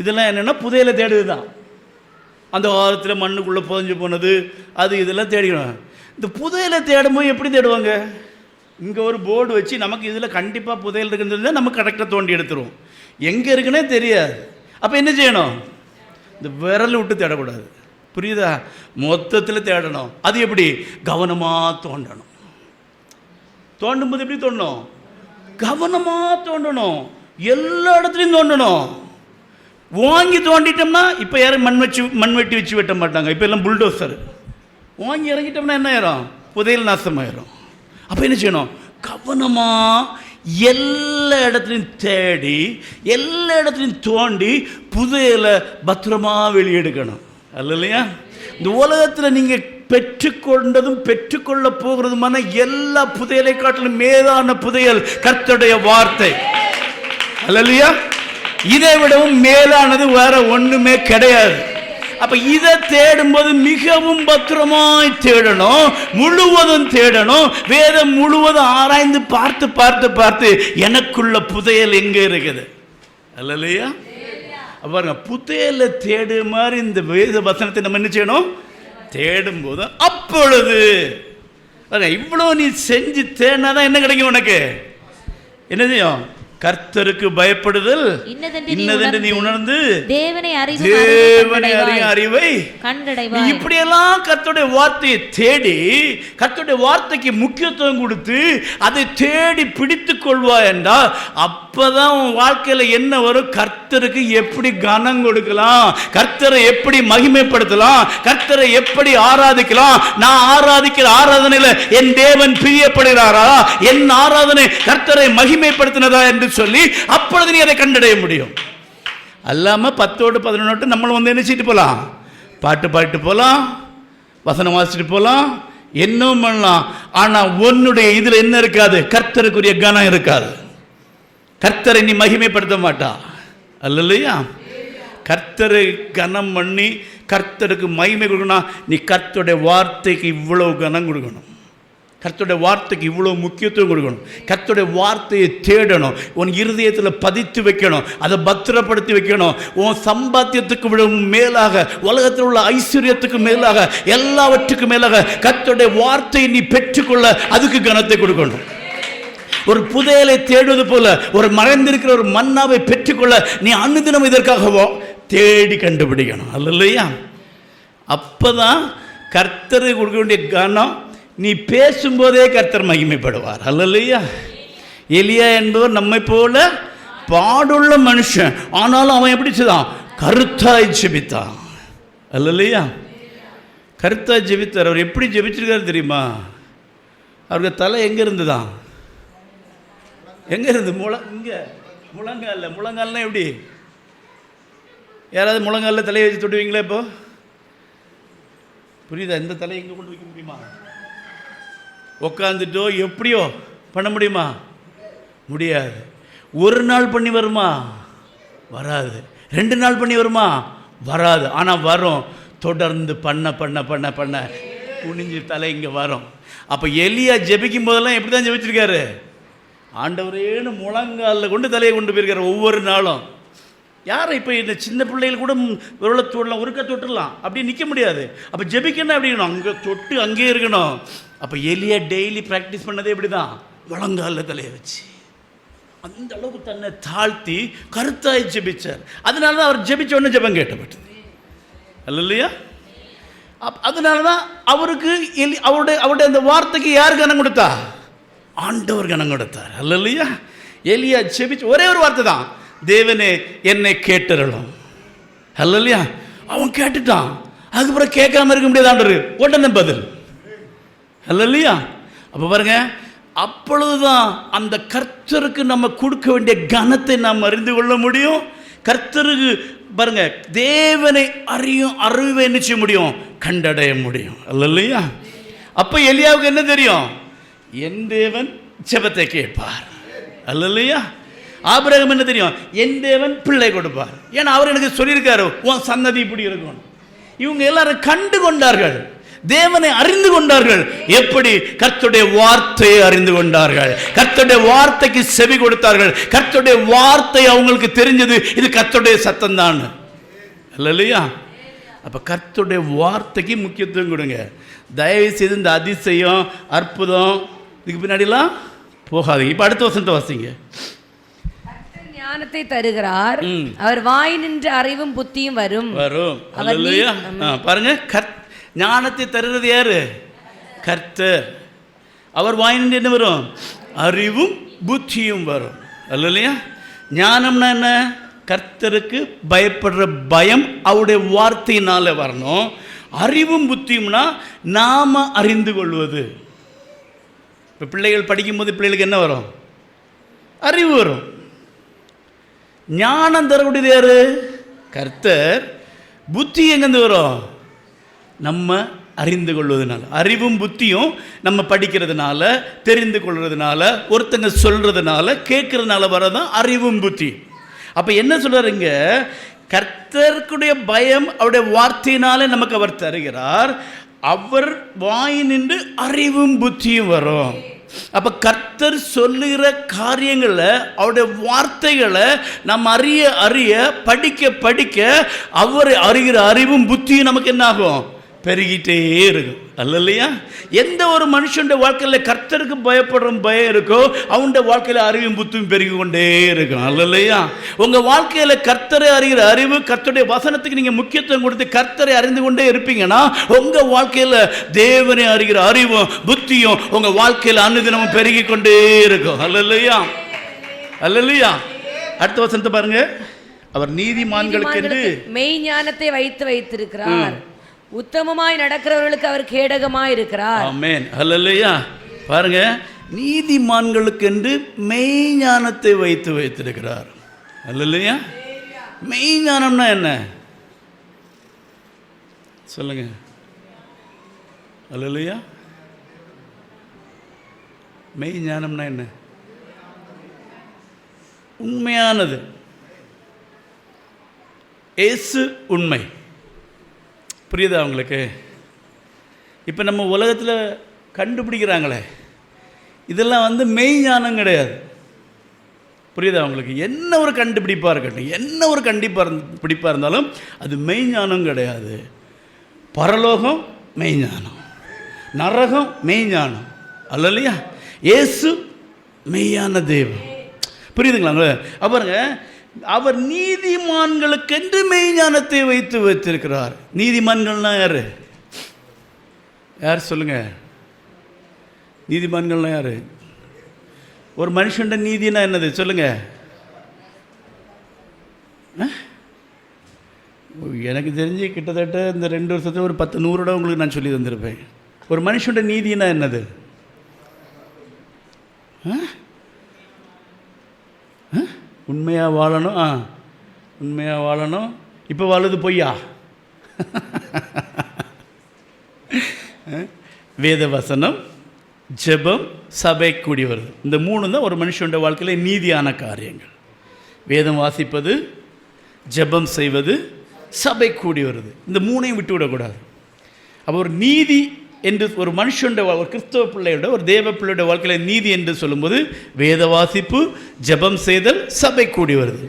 இதெல்லாம் என்னென்னா புதையலை தேடுது தான். அந்த காலத்தில் மண்ணுக்குள்ளே புதைஞ்சு போனது அது இதெல்லாம் தேடிக்கணும். இந்த புதையலை தேடும்போது எப்படி தேடுவாங்க? இங்கே ஒரு போர்டு வச்சு நமக்கு இதில் கண்டிப்பாக புதையல் இருக்குன்னு நம்ம கரெக்டாக தோண்டி எடுத்துருவோம். எங்கே இருக்குன்னே தெரியாது. அப்போ என்ன செய்யணும்? இந்த விரல் விட்டு தேடக்கூடாது. புரியுதா? மொத்தத்தில் தேடணும். அது எப்படி? கவனமாக தோண்டணும். தோண்டும் போது எப்படி தோண்டணும்? கவனமாக தோண்டணும். எல்லா இடத்துலையும் தோண்டணும். வாங்கி தோண்டிட்டோம்னா இப்போ யாரும் மண்வெட்டி வச்சு வெட்ட மாட்டாங்க. இப்போ எல்லாம் புல்டோசர். வாங்கி இறங்கிட்டோம்னா என்ன ஆயிரும்? புதையல் நாசமாயிரும். அப்போ என்ன செய்யணும்? கவனமாக எல்லா இடத்துலையும் தேடி எல்லா இடத்துலையும் தோண்டி புதையலை பத்திரமா வெளியெடுக்கணும். அல்லையா? இந்த உலகத்தில் நீங்கள் பெற்றுக்கொண்டதும் பெற்றுக்கொள்ள போகிறதுமான எல்லா புதையலை காட்டிலும் மேலான புதையல் கர்த்தருடைய வார்த்தை. அல்லையா? இதை விடவும் மேலானது வேற ஒண்ணுமே கிடையாது. அப்ப இதை தேடும்போது மிகவும் பத்திரமாய் தேடணும், முழுவதும் தேடணும். வேதம் முழுவதும் ஆராய்ந்து பார்த்து பார்த்து பார்த்து எனக்குள்ள புதையல் எங்க இருக்குது. அல்லையா? பாருங்க, புதையலை தேடு மாதிரி இந்த வேத வசனத்தை நம்ம என்ன செய்யணும்? தேடும்போது அப்பொழுது இவ்வளவு நீ செஞ்சு தேடினாதான் என்ன கிடைக்கும் உனக்கு? என்ன செய்யும்? கர்த்தருக்கு பயப்படுதல் இன்னதென்று நீ உணர்ந்து தேவனை அறியும் அறிவை கண்டடைவாய். இப்படியெல்லாம் கர்த்தருடைய வார்த்தையை தேடி கர்த்தருடைய வார்த்தைக்கு முக்கியத்துவம் கொடுத்து அதை தேடி பிடித்துக் கொள்வாய் என்றால் அப்பதான் உன் வாழ்க்கையில என்ன வரும்? கர்த்தருக்கு எப்படி கனம் கொடுக்கலாம், கர்த்தரை எப்படி மகிமைப்படுத்தலாம், கர்த்தரை எப்படி ஆராதிக்கலாம். நான் ஆராதிக்கிற ஆராதனையில என் தேவன் பிரியப்படுகிறாரா, என் ஆராதனை கர்த்தரை மகிமைப்படுத்தினதா என்று சொல்லி அப்பொழுது நீ அதை கண்டடைய முடியும். அல்லாம 10-11 நம்மளும் வந்து என்ன செய்யிட்டு போலாம்? பாட்டு பாடிட்டு போலாம், வசனம் வாசிச்சுட்டு போலாம், என்னவும் பண்ணலாம். ஆனா உன்னுடைய இதுல என்ன இருக்காது? கர்த்தருக்குரிய கனம் இருக்காது. கர்த்தரை நீ மகிமைப்படுத்த மாட்டா. அல்லையா? கர்த்தரை கனம் பண்ணி கர்த்தருக்கு மகிமை கொடுக்கணும். நீ கர்த்தருடைய வார்த்தைக்கு இவ்வளவு கனம் கொடுக்கணும். கர்த்தருடைய வார்த்தைக்கு இவ்வளோ முக்கியத்துவம் கொடுக்கணும். கர்த்தருடைய வார்த்தையை தேடணும், உன் இருதயத்தில் பதித்து வைக்கணும், அதை பத்திரப்படுத்தி வைக்கணும். உன் சம்பாத்தியத்துக்கு விட மேலாக, உலகத்தில் உள்ள ஐஸ்வர்யத்துக்கு மேலாக, எல்லாவற்றுக்கும் மேலாக கர்த்தருடைய வார்த்தையை நீ பெற்றுக்கொள்ள அதுக்கு கனத்தை கொடுக்கணும். ஒரு புதையலை தேடுவது போல ஒரு மறைந்திருக்கிற ஒரு மன்னாவை பெற்றுக்கொள்ள நீ அனுதினம் இதற்காகவோ தேடி கண்டுபிடிக்கணும். அல்லையா? அப்பதான் கர்த்தரை கொடுக்க வேண்டிய கனம், நீ பேசும்போதே கர்த்தர் மகிமைப்படுவார். அல்லையா? எலியா என்பவர் நம்மை போல பாடுள்ள மனுஷன், ஆனாலும் அவன் எப்படி செய்தான்? கருத்தாய் ஜெபித்தான். அல்லையா? கருத்தாய் ஜெபித்தார். அவர் எப்படி ஜெபிச்சிருக்காரு தெரியுமா? அவருக்கு தலை எங்கே இருந்துதான்? எங்கே இருந்து? இங்கே முழங்காலில். முழங்கால்னா எப்படி? யாராவது முழங்காலில் தலையை வச்சு தொடுவீங்களா? இப்போ புரியுதா? இந்த தலையை எங்கே கொண்டு வைக்க முடியுமா? உக்காந்துட்டோ எப்படியோ பண்ண முடியுமா? முடியாது. ஒரு நாள் பண்ணி வருமா? வராது. 2 நாள் பண்ணி வருமா? வராது. ஆனால் வரும். தொடர்ந்து பண்ண பண்ண பண்ண பண்ண குனிஞ்சு தலை இங்கே வரும். அப்போ எலியா ஜெபிக்கும் போதெல்லாம் எப்படி தான் ஜெபிச்சிருக்காரு? ஆண்டவரேன்னு முழங்காலில் கொண்டு தலையை கொண்டு போயிருக்காரு ஒவ்வொரு நாளும். யாரை இப்போ இந்த சின்ன பிள்ளைகள் கூட விரலை தொடலாம், ஒருக்க தொட்டுடலாம், அப்படியே நிற்க முடியாது. அப்போ ஜெபிக்கணும் அப்படி இருக்கணும், அங்கே தொட்டு அங்கேயே இருக்கணும். அப்போ எலியா டெய்லி ப்ராக்டிஸ் பண்ணதே இப்படி தான், முழங்காலில் தலையை வச்சு அந்த அளவுக்கு தன்னை தாழ்த்தி கருத்தாய் ஜெபிச்சார். அதனால தான் அவர் ஜெபிச்ச உடனே ஜெபம் கேட்டப்பட்டது. அல்லையா? அதனால தான் அவருக்கு அவருடைய அந்த வார்த்தைக்கு யார் கனம் கொடுத்தா? ஆண்டவர் கனம் கொடுத்தார். அல்லையா? எலியா ஜெபிச்சு ஒரே ஒரு வார்த்தை தான், தேவனே என்னை கேட்டறலும். அல்லையா? அவன் கேட்டுட்டான். அதுக்கப்புறம் கேட்காம இருக்க முடியாது. ஆண்டவர் உடனே பதில். அல்லையா? அப்போ பாருங்க, அப்பொழுதுதான் அந்த கர்த்தருக்கு நம்ம கொடுக்க வேண்டிய கனத்தை நாம் அறிந்து கொள்ள முடியும். கர்த்தருக்கு பாருங்க, தேவனை அறிவை என்ன செய்ய முடியும்? கண்டடைய முடியும். அல்லையா? அப்போ எலியாவுக்கு என்ன தெரியும்? என் தேவன் ஜெபத்தை கேட்பார். அல்லையா? ஆபிரகாம் என்ன தெரியும்? என் தேவன் பிள்ளை கொடுப்பார். ஏன்னா அவர் எனக்கு சொல்லியிருக்காரு, உன் சன்னதி இப்படி இருக்கும். இவங்க எல்லாரும் கண்டு கொண்டார்கள், தேவனை அறிந்து கொண்டார்கள். எப்படி? கர்த்தருடைய வார்த்தையை அறிந்து கொண்டார்கள், கர்த்தருடைய வார்த்தைக்கு செவி கொடுத்தார்கள். கர்த்தருடைய வார்த்தை அவங்களுக்கு தெரிஞ்சது, இது கர்த்தருடைய சத்தம் தான். இல்லையா? அப்ப கர்த்தருடைய வார்த்தைக்கு முக்கியத்துவம் கொடுங்க. தயவு செய்து இந்த அதிசயம், அற்புதம் இதுக்கு பின்னாடிலாம் போகாதீங்க. இப்ப அடுத்த வசனத்தை வாசிங்க. ஞானத்தை தருகிறார், அவர் வாய் நின்று அறிவும் புத்தியும் வரும். அல்லேலூயா. பாருங்க, ஞானத்தை தருகிறது யாரு? கர்த்தர். அவர் வாய் நின்று என்ன வரும்? அறிவும் புத்தியும் வரும். அல்லேலூயா. ஞானம்னா என்ன? கர்த்தருக்கு பயப்படுற பயம் அவருடைய வார்த்தையினால வரணும். அறிவும் புத்தியும்னா நாம அறிந்து கொள்வது. இப்போ பிள்ளைகள் படிக்கும்போது பிள்ளைகளுக்கு என்ன வரும்? அறிவு வரும். ஞானம் தரக்கூடியது யாரு? கர்த்தர். புத்தி எங்கேருந்து வரும்? நம்ம அறிந்து கொள்வதனால. அறிவும் புத்தியும் நம்ம படிக்கிறதுனால, தெரிந்து கொள்றதுனால, ஒருத்தங்க சொல்றதுனால, கேட்கறதுனால வரதான் அறிவும் புத்தி. அப்ப என்ன சொல்றாருங்க? கர்த்தருடைய பயம் அவருடைய வார்த்தையினாலே நமக்கு அவர் தருகிறார். அவர் வாய் நின்று அறிவும் புத்தியும் வரும். அப்ப கர்த்தர் சொல்லுகிற காரியங்களை, அவருடைய வார்த்தைகளை நம்ம அறிய அறிய, படிக்க படிக்க, அவர் அறிகிற அறிவும் புத்தியும் நமக்கு என்ன ஆகும்? பெருகிட்டே இருக்கும். அல்லையா? எந்த ஒரு மனுஷனுடைய வாழ்க்கையில் கர்த்தருக்கு பயப்படுற பயம் இருக்கோ, அவனுடைய வாழ்க்கையில் அறிவும் புத்தியும் பெருகி கொண்டே இருக்கும். அல்லையா? உங்க வாழ்க்கையில் கர்த்தரை அறிகிற அறிவு, கர்த்தருடைய வசனத்துக்கு நீங்க முக்கியத்துவம் கொடுத்து கர்த்தரை அறிந்து கொண்டே இருப்பீங்கன்னா, உங்க வாழ்க்கையில் தேவனை அறிகிற அறிவும் புத்தியும் உங்க வாழ்க்கையில் அனுதினமும் பெருகி கொண்டே இருக்கும். அல்லையா? அல்லையா? அடுத்த வசனத்தை பாருங்க. அவர் நீதிமான்களுக்கு என்று மெய் ஞானத்தை வைத்திருக்கிறார், உத்தமமாய் நடக்கிறவர்களுக்கு அவர் கேடகமாய் இருக்கிறார். ஆமென். ஹல்லேலூயா. பாருங்க, நீதிமான்களுக்கு என்று மெய் ஞானத்தை வைத்திருக்கிறார். ஹல்லேலூயா. மெய் ஞானம்னா என்ன சொல்லுங்க? ஹல்லேலூயா. மெய் ஞானம்னா என்ன? உண்மையானது. இயேசு உண்மை. புரியுதா உங்களுக்கு? இப்போ நம்ம உலகத்தில் கண்டுபிடிக்கிறாங்களே, இதெல்லாம் வந்து மெய்ஞானம் கிடையாது. புரியுதா உங்களுக்கு? என்ன ஒரு கண்டுபிடிப்பாக இருக்கட்டும், என்ன ஒரு பிடிப்பாக இருந்தாலும் அது மெய்ஞானம் கிடையாது. பரலோகம் மெய்ஞானம், நரகம் மெய்ஞானம் அல்லையா? இயேசு மெய்யான தேவன். புரியுதுங்களா? பாருங்க, அவர் நீதிமான்களுக்கென்று மெய்ஞானத்தை வைத்து வைத்திருக்கிறார். நீதிமான்கள்னா யாரு? யார் சொல்லுங்க? நீதிமான்கள்னா யாரு? ஒரு மனுஷன் நீதினா என்னது சொல்லுங்க? எனக்கு தெரிஞ்சு கிட்டத்தட்ட இந்த 2 வருஷத்துல ஒரு 10-100 இடம் உங்களுக்கு நான் சொல்லி தந்திருப்பேன். ஒரு மனுஷன் நீதினா என்னது? உண்மையாக வாழணும். உண்மையாக வாழணும். இப்போ வாழுது பொய்யா? வேத வசனம், ஜெபம், சபை கூடி வருது. இந்த 3 தான் ஒரு மனுஷனுடைய வாழ்க்கையில் நீதியான காரியங்கள். வேதம் வாசிப்பது, ஜெபம் செய்வது, சபை கூடி வருது. இந்த 3ஐயும் விட்டு விடக்கூடாது. அப்போ ஒரு நீதி என்று ஒரு மனுஷனுடைய, ஒரு கிறிஸ்தவ பிள்ளையோட, ஒரு தேவ பிள்ளையோட வாழ்க்கையில் நீதி என்று சொல்லும்போது வேத வாசிப்பு, ஜெபம் செய்தல், சபை கூடி வருது.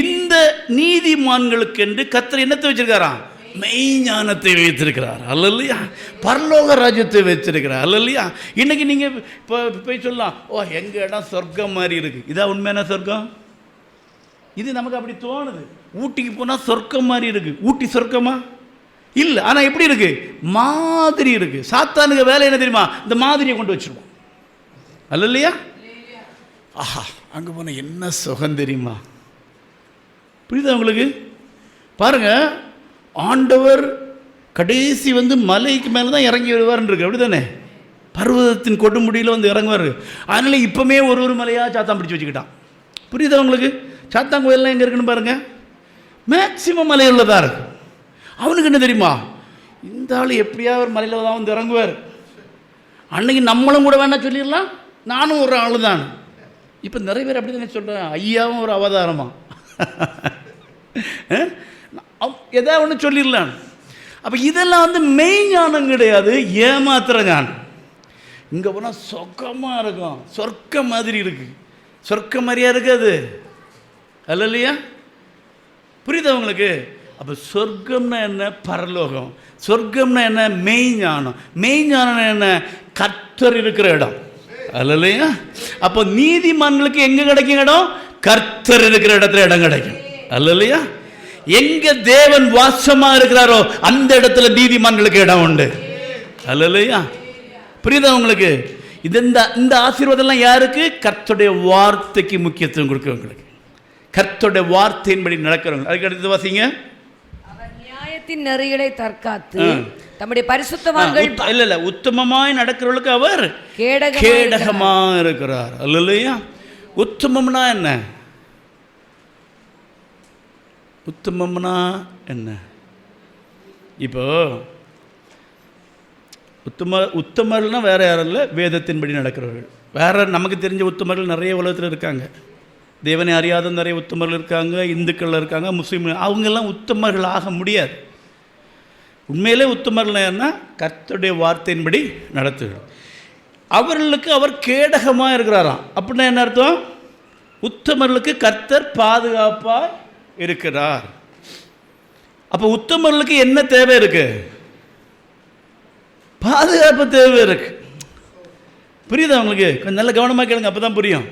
இந்த நீதிமான்களுக்கு என்று கர்த்தர் என்னத்தை வச்சிருக்காராம்? மெய்ஞானத்தை வைத்திருக்கிறார். அல்லையா? பரலோக ராஜ்யத்தை வச்சிருக்கிறார். அல்லையா? இன்னைக்கு நீங்கள் இப்போ போய் சொல்லலாம், ஓ எங்கள் இடம் சொர்க்கம் மாதிரி இருக்குது. இதான் உண்மையான சொர்க்கம்? இது நமக்கு அப்படி தோணுது. ஊட்டிக்கு போனால் சொர்க்கம் மாதிரி இருக்குது. ஊட்டி சொர்க்கமா? இல்லை. ஆனால் எப்படி இருக்குது? மாதிரி இருக்குது. சாத்தானுக்கு வேலை என்ன தெரியுமா? இந்த மாதிரியை கொண்டு வச்சுருவோம். அல்லையா? ஆஹா, அங்கே போனால் என்ன சுகம் தெரியுமா? புரியுதா உங்களுக்கு? பாருங்க, ஆண்டவர் கடைசி வந்து மலைக்கு மேலே தான் இறங்கி வருவார்ன்னு இருக்கு. அப்படி தானே? பர்வதத்தின் கொடுமுடியில் வந்து இறங்குவார். அதனால் இப்போமே ஒரு மலையாக சாத்தான் பிடிச்சி வச்சுக்கிட்டான். புரியுதா உங்களுக்கு? சாத்தான் கோயிலெலாம் எங்கே இருக்குன்னு பாருங்கள். மேக்சிமம் மலையில் தான் இருக்கு. அவனுக்கு என்ன தெரியுமா? இந்த ஆள் எப்படியாவது ஒரு மலையில் தான் வந்து இறங்குவார். அன்னைக்கு நம்மளும் கூட வேணா சொல்லிடலாம், நானும் ஒரு ஆள் தான். இப்போ நிறைய பேர் அப்படி தானே சொல்கிறேன், ஐயாவும் ஒரு அவதாரமா எதாவது ஒன்று சொல்லிடலாம். அப்போ இதெல்லாம் வந்து மெய்ஞானம் கிடையாது, ஏமாத்துற ஞானம். இங்கே போனால் சொர்க்கமாக இருக்கும், சொர்க்கம் மாதிரி இருக்குது. சொர்க்கம் மாதிரியா இருக்காது. அல்லையா? புரியுதா உங்களுக்கு? அப்போ சொர்க்கம்னா என்ன? பரலோகம். சொர்க்கம்னா என்ன? மெய்ஞானம். மெய்ஞானம் என்ன? கர்த்தர் இருக்கிற இடம். அல்லையா? அப்போ நீதிமான்களுக்கு எங்கே கிடைக்கும் இடம்? கர்த்தர் இருக்கிற இடத்துல இடம் கிடைக்கும். அல்லையா? எங்க தேவன் வாசமா இருக்கிறாரோ அந்த இடத்துல நீதிமான்களுக்கு இடம் உண்டு. அல்லையா? புரியுதா உங்களுக்கு? இந்த ஆசீர்வாதம் யாருக்கு? கர்த்தருடைய வார்த்தைக்கு முக்கியத்துவம் கொடுக்கிறவங்களுக்கு, கர்த்தருடைய வார்த்தையின்படி நடக்கிறவங்க. அதுக்கு அடுத்து வாசிங்க. அவர் நியாயத்தின் நெறிகளை தற்காத்து தம்முடைய பரிசுத்தவான்கள் இல்ல உத்தமமாய் நடக்கிறவர்களுக்கு அவர் கேடகமா இருக்கிறார். அல்லையா? உத்தமம்னா என்ன? உத்தமம்னா என்ன? இப்போ உத்தமர்கள்னா வேற யாரும் இல்லை, வேதத்தின்படி நடக்கிறவர்கள். வேற நமக்கு தெரிஞ்ச உத்தமர்கள் நிறைய உலகத்தில் இருக்காங்க. தேவனை அறியாத நிறைய உத்தமர்கள் இருக்காங்க, இந்துக்கள் இருக்காங்க, முஸ்லீம். அவங்கெல்லாம் உத்தமர்கள் ஆக முடியாது. உண்மையிலே உத்தமர்கள் என்ன? கர்த்தருடைய வார்த்தையின்படி நடத்துகிறார். அவர்களுக்கு அவர் கேடகமாக இருக்கிறாராம். அப்படின்னா என்ன அர்த்தம்? உத்தமர்களுக்கு கர்த்தர் பாதுகாப்பாக இருக்கிறார். அப்போ உத்தமர்களுக்கு என்ன தேவை இருக்கு? பாதுகாப்பு தேவை இருக்கு. புரியுதா உங்களுக்கு? கொஞ்சம் நல்ல கவனமாக கேளுங்க, அப்போ தான் புரியும்.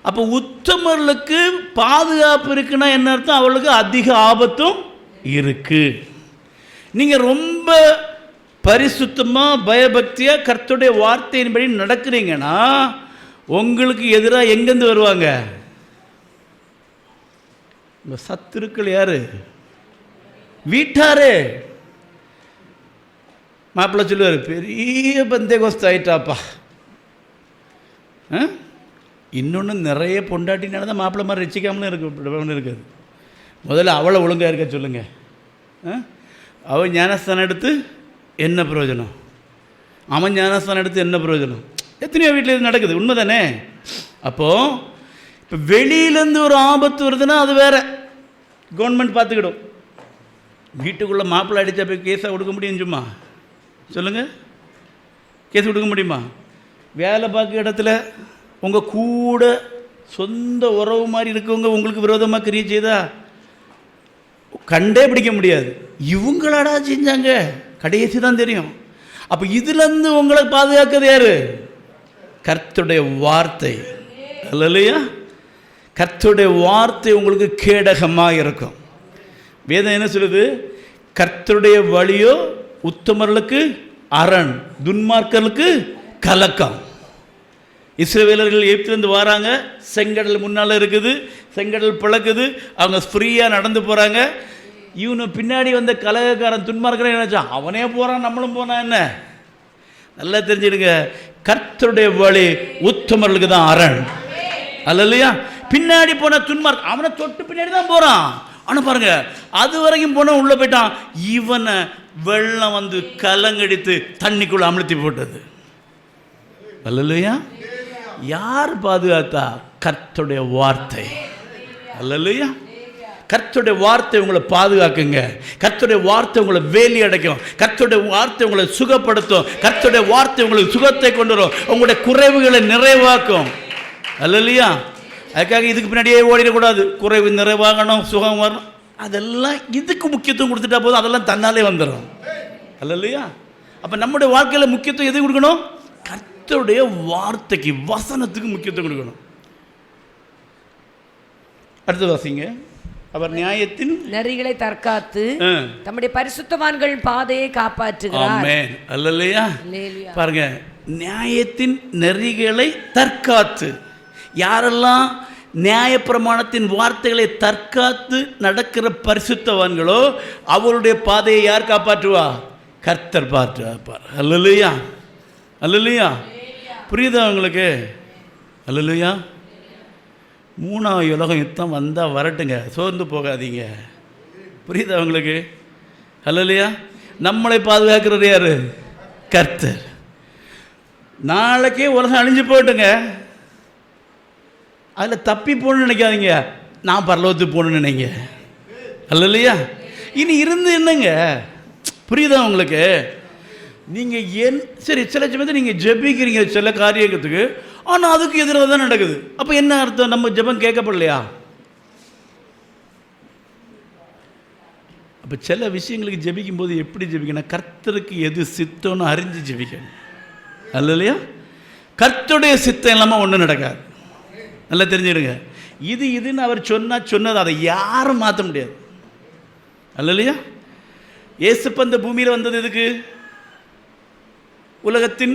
அப்போ உத்தமர்களுக்கு பாதுகாப்பு இருக்குன்னா என்ன அர்த்தம்? அவர்களுக்கு அதிக ஆபத்தும் இருக்கு. நீங்கள் ரொம்ப பரிசுத்தமாக பயபக்தியாக கர்த்தருடைய வார்த்தையின்படி நடக்கிறீங்கன்னா உங்களுக்கு எதிராக எங்கேருந்து வருவாங்க? சத்துருக்கள் யாரு? வீட்டாரு. மாப்பிள்ளை சொல்லுவார், பெரிய பந்தேகோஸ்து ஆயிட்டாப்பா. இன்னொன்று நிறைய பொண்டாட்டினால தான் மாப்பிள்ளை மாதிரி ரசிக்காமலும் இருக்குது. முதல்ல அவளை ஒழுங்காக இருக்க சொல்லுங்க. அவன் ஞானஸ்தானம் எடுத்து என்ன பிரயோஜனம்? அவன் ஞானஸ்தானம் எடுத்து என்ன பிரயோஜனம்? எத்தனையோ வீட்டில் இது நடக்குது. உண்மை தானே? அப்போது இப்போ வெளியிலேருந்து ஒரு ஆபத்து வருதுன்னா அது வேற, கவர்மெண்ட் பார்த்துக்கிடும். வீட்டுக்குள்ளே மாப்பிள்ளை அடித்தா போய் கேஸாக கொடுக்க முடியும் சும்மா? சொல்லுங்கள். கேஸ் கொடுக்க முடியுமா? வேலை பார்க்குற இடத்துல உங்கள் கூட சொந்த உறவு மாதிரி இருக்கவங்க உங்களுக்கு விரோதமாக கிரியை செய்தா கண்டே பிடிக்க முடியாது. இவங்களாடா செஞ்சாங்க, கடைசி தான் தெரியும். அப்போ இதுலேருந்து உங்களை பாதுகாக்கிறது யாரு? கர்த்தருடைய வார்த்தை. அல்லையா? கர்த்தருடைய வார்த்தை உங்களுக்கு கேடகமாக இருக்கும். வேதம் என்ன சொல்லுது? கர்த்தருடைய வழியோ உத்தமர்களுக்கு அரண், துன்மார்க்கர்களுக்கு கலக்கம். இஸ்ரவேலர்கள் எகிப்திலிருந்து வராங்க, செங்கடல் முன்னால் இருக்குது, செங்கடல் பிளக்குது, அவங்க ஃப்ரீயாக நடந்து போகிறாங்க. இவனு பின்னாடி வந்த கலகக்காரன் துன்மார்க்கன் நினைச்சான், அவனே போகிறான் நம்மளும் போனான். என்ன நல்லா தெரிஞ்சிடுங்க, கர்த்தருடைய வழி உத்தமர்களுக்கு தான் அரண். அல்லையா? பின்னாடி போன துன்மார்க்கன் அவனை தொட்டு பின்னாடி தான் போகிறான். ஆனால் பாருங்க, அது வரைக்கும் போன உள்ளே போயிட்டான். இவனை வெள்ளம் வந்து கலங்கடித்து தண்ணிக்குள்ள அமிழ்த்தி போட்டது. அல்லையா? யார் பாதுகாத்தா? கர்த்தருடைய வார்த்தை. அல்லையா? கர்த்தருடைய வார்த்தை உங்களை பாதுகாக்குங்க. கர்த்தருடைய வார்த்தை உங்களை வேலி அடைக்கும். கர்த்தருடைய வார்த்தை உங்களை சுகப்படுத்தும். கர்த்தருடைய வார்த்தை உங்களுக்கு சுகத்தை கொண்டு வரும், உங்களுடைய குறைவுகளை நிறைவாக்கும். அல்லையா? அதுக்காக இதுக்கு பின்னாடியே ஓடிடக்கூடாது. குறைவு நிறைவாகணும், சுகம் வரணும், அதெல்லாம் இதுக்கு முக்கியத்துவம் கொடுத்துட்டா போதும், அதெல்லாம் தன்னாலே வந்துடும். அல்லையா? அப்போ நம்முடைய வாழ்க்கையில் முக்கியத்துவம் எது கொடுக்கணும்? கர்த்தருடைய வார்த்தைக்கு, வசனத்துக்கு முக்கியத்துவம் கொடுக்கணும். அடுத்து வாசிங்க. அவர் நியாயத்தின் நெறிகளை தற்காத்து தம்முடைய பரிசுத்தவான்கள் பாதையை காப்பாற்றுகிறார். ஆமென். அல்லேலூயா. பாருங்க, நியாயத்தின் நெறிகளை தற்காத்து. யாரெல்லாம் நியாயப்பிரமாணத்தின் வார்த்தைகளை தற்காத்து நடக்கிற பரிசுத்தவான்களோ அவருடைய பாதையை யார் காப்பாற்றுவா? கர்த்தர் பாற்றுவார். அல்லேலூயா. அல்லேலூயா. புரியுதா உங்களுக்கு? அல்லேலூயா. மூணாவது உலகம் யுத்தம் வந்தால் வரட்டுங்க, சோர்ந்து போகாதீங்க. புரியுதா உங்களுக்கு? அல்லையா? நம்மளை பாதுகாக்கிறது யாரு? கர்த்தர். நாளைக்கே உலகம் அழிஞ்சு போட்டுங்க, அதில் தப்பி போகணுன்னு நினைக்காதீங்க, நான் பரலோகத்துக்கு போகணுன்னு நினைங்க. அல்லையா? இனி இருந்து என்னங்க? புரியுதா உங்களுக்கு? நீங்கள் சரி, சில சமயத்தில் நீங்கள் ஜெபிக்கிறீங்க சில காரியத்துக்கு, ஆனால் அதுக்கு எதிராக தான் நடக்குது. அப்போ என்ன அர்த்தம்? நம்ம ஜெபம் கேட்கப்படலையா? அப்போ சில விஷயங்களுக்கு ஜெபிக்கும் போது எப்படி ஜெபிக்கணும்? கர்த்தருக்கு எது சித்தம்னு அறிஞ்சு ஜெபிக்கணும். அல்லையா? கர்த்தருடைய சித்தம் இல்லாமல் ஒன்றும் நடக்காது. நல்லா தெரிஞ்சுடுங்க. இதுன்னு அவர் சொன்னது அதை யாரும் மாற்ற முடியாது. அல்லையா? இயேசு இந்த பூமியில் வந்தது எதுக்கு? உலகத்தின்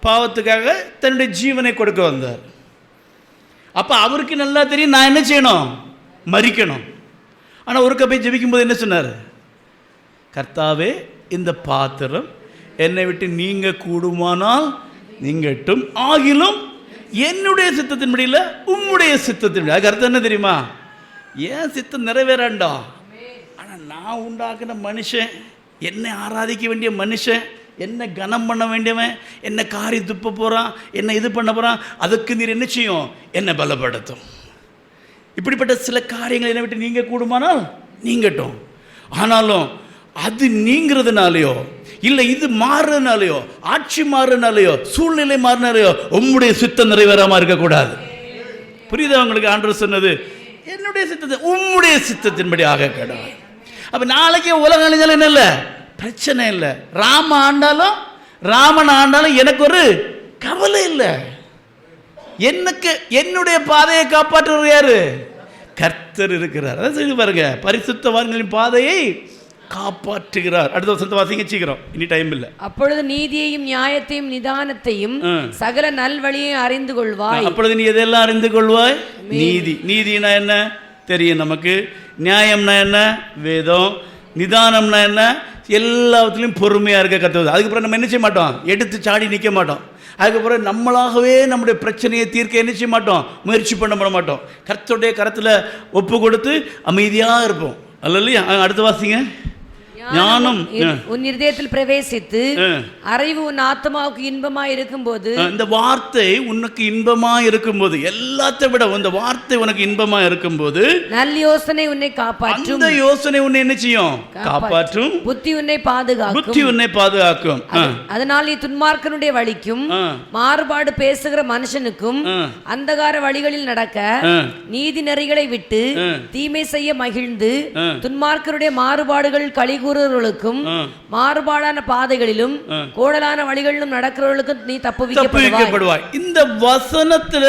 பாவத்துக்காக தன்னுடைய ஜீவனை கொடுக்க வந்தார். அப்போ அவருக்கு நல்லா தெரியும் நான் என்ன செய்யணும்? மரிக்கணும். ஆனால் ஒருக்க போய் ஜெபிக்கும் போது என்ன சொன்னார்? கர்த்தாவே, இந்த பாத்திரம் என்னை விட்டு நீங்க கூடுமானால் நீங்கட்டும், ஆகிலும் என்னுடைய சித்தத்தின்படி இல்லை, உம்முடைய சித்தத்தின்படி. அதுக்கு அர்த்தம் என்ன தெரியுமா? ஏன் சித்தம் நிறைவேறாண்டா? ஆனால் நான் உண்டாக்குன மனுஷன், என்னை ஆராதிக்க வேண்டிய மனுஷன், என்ன கனம் பண்ண வேண்டியவன், என்ன காரி துப்ப போகிறான், என்ன இது பண்ண போகிறான், அதுக்கு நீர் என்ன செய்யும்? என்னை பலப்படுத்தும். இப்படிப்பட்ட சில காரியங்கள் என்னை விட்டு நீங்க கூடுமானால் நீங்கட்டும். ஆனாலும் அது நீங்கிறதுனாலையோ இல்லை இது மாறுறதுனாலையோ, ஆட்சி மாறுறதுனாலையோ, சூழ்நிலை மாறினாலையோ உம்முடைய சித்தம் நிறைவேறாமல் இருக்கக்கூடாது. புரியுதா உங்களுக்கு? ஆண்டவர் சொன்னது என்னுடைய சித்தத்தை உம்முடைய சித்தத்தின்படி ஆக கிடையாது. அப்போ நாளைக்கே உலகம் அழிஞ்சாலும் என்ன இல்லை, பிரச்சனை இல்லை. ராமன் ஆண்டாலும் எனக்கு ஒரு கவலை இல்லை. எனக்கு என்னுடைய பாதையை காப்பாற்றுறது யாரு? கர்த்தர் இருக்கிறார். அதான் சொல்லி பாருங்க, பரிசுத்தவான்களின் பாதையை காப்பாற்றுகிறார். அடுத்த வருஷத்தை வாசிங்க சீக்கிரம், இனி டைம் இல்லை. அப்பொழுது நீதியையும் நியாயத்தையும் நிதானத்தையும் சகல நல்வழியையும் அறிந்து கொள்வாய். அப்பொழுது நீ எதெல்லாம் அறிந்து கொள்வாய்? நீதினா என்ன தெரியும் நமக்கு, நியாயம்னா என்ன வேதம், நிதானம்னா என்ன எல்லாத்துலேயும் பொறுமையாக இருக்க கற்றுவது. அதுக்கப்புறம் நம்ம என்ன செய்ய மாட்டோம்? எடுத்து சாடி நிற்க மாட்டோம். அதுக்கப்புறம் நம்மளாகவே நம்முடைய பிரச்சனையை தீர்க்க என்ன செய்ய மாட்டோம்? முயற்சி பண்ண மாட்டோம். கர்த்தருடைய கரத்தில் ஒப்பு கொடுத்து அமைதியாக இருப்போம். அல்லையா? அடுத்த வாசிங்க. ஞானம் உன் இருதயத்தில் பிரவேசித்து அறிவு உன் ஆத்மாவுக்கு இன்பமா இருக்கும்போது, இந்த வார்த்தை உனக்கு இன்பமா இருக்கும்போது, எல்லாத்தை விட இந்த வார்த்தை உனக்கு இன்பமா இருக்கும்போது நல்ல யோசனை உன்னை காப்பாற்றும். அந்த யோசனை உன்னை என்ன செய்யும்? காப்பாற்றும். புத்தி உன்னை பாதுகாக்கும். புத்தி உன்னை பாதுகாக்கும். அதனால் நீ துன்மார்க்கனுடைய வழிக்கும் மாறுபாடு பேசுகிற மனுஷனுக்கும் அந்தகார வழிகளில் நடக்க நீதி நெறிகளை விட்டு தீமை செய்ய மகிழ்ந்து துன்மார்க்கருடைய மாறுபாடுகள் கலிகூறுவர்களுக்கும் மாறுபாடான பாதைகளிலும் கோடலான வழிகளிலும் நடக்கிறவர்களுக்கும் நீ தப்புவிக்கப்படுவாய். இந்த வசனத்துல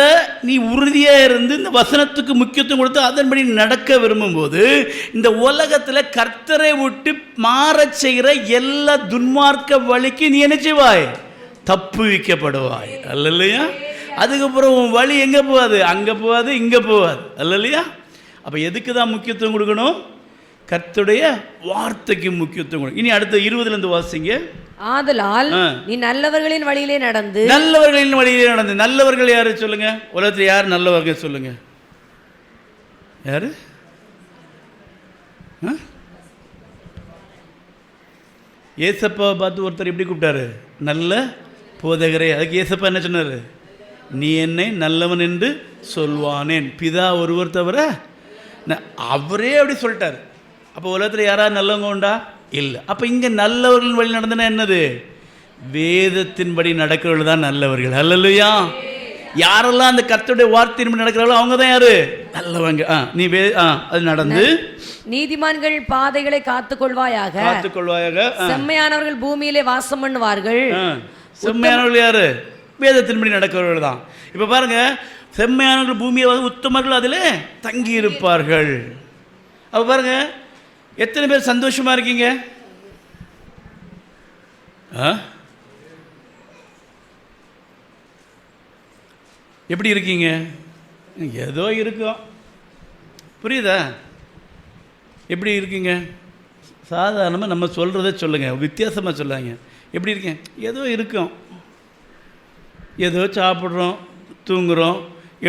நீ உறுதியா இருந்து இந்த வசனத்துக்கு முக்கியத்துவம் கொடுத்து அதன்படி நடக்க விரும்பும் போது இந்த உலகத்துல கர்த்தரை விட்டு மாறச் செய்கிற எல்லா துன்மார்க்க வழிக்கு நீ என்ன செய்வாய்? தப்புவிக்கப்படுவாய். அல்லையா? அதுக்கப்புறம் உன் வழி எங்க போகாது? அங்க போகாது, இங்க போகாது. அல்லையா? அப்ப எதுக்கு தான் முக்கியத்துவம் கொடுக்கணும்? கர்த்தருடைய வார்த்தைக்கு முக்கியத்துவம் கொடுக்கணும். இனி அடுத்த 20ல இருந்து வாசிங்க. ஆதலால் நீ நல்லவர்களின் வழியிலே நடந்து. நல்லவர்களின் வழியிலே நடந்து. நல்லவர்கள் யாரு சொல்லுங்க? உலகத்தில் யார் நல்லவர்கள் சொல்லுங்க? யாரு? ஏசப்பாவை பார்த்து ஒருத்தர் எப்படி கூப்பிட்டாரு? நல்ல போதகரே. அதுக்கு ஏசப்பா என்ன சொன்னாரு? நீ என்னை நல்லவன் என்று சொல்வானேன், பிதா ஒருவர் தவிர. அவரே அப்படி சொல்லிட்டாரு. அப்போ உலகத்தில் யாராவது நல்லவங்க உண்டா? இல்லை. அப்போ இங்கே நல்லவர்கள் வழி நடந்தனா என்னது? வேதத்தின்படி நடக்கிறவர்கள் தான் நல்லவர்கள். அல்லேலூயா. யாரெல்லாம் அந்த கர்த்தருடைய வார்த்தையின்படி நடக்கிறாங்களோ அவங்க தான் யாரு? நல்லவங்க. நீ அது நடந்து நீதிமான்கள் பாதைகளை காத்துக்கொள்வாயாக. செம்மையானவர்கள் பூமியிலே வாசம் பண்ணுவார்கள். செம்மையானவர்கள் யாரு? வேதத்தின்படி நடக்கிறவர்கள் தான். இப்போ பாருங்க, செம்மையானவர்கள் பூமியை உத்தமர்கள் அதில் தங்கி இருப்பார்கள். அப்போ பாருங்க, எத்தனை பேர் சந்தோஷமா இருக்கீங்க? எப்படி இருக்கீங்க? ஏதோ இருக்கும். புரியுதா? எப்படி இருக்கீங்க? சாதாரணமாக நம்ம சொல்கிறத சொல்லுங்கள், வித்தியாசமாக சொல்லாங்க. எப்படி இருக்கீங்க? ஏதோ இருக்கும். ஏதோ சாப்பிட்றோம், தூங்குகிறோம்,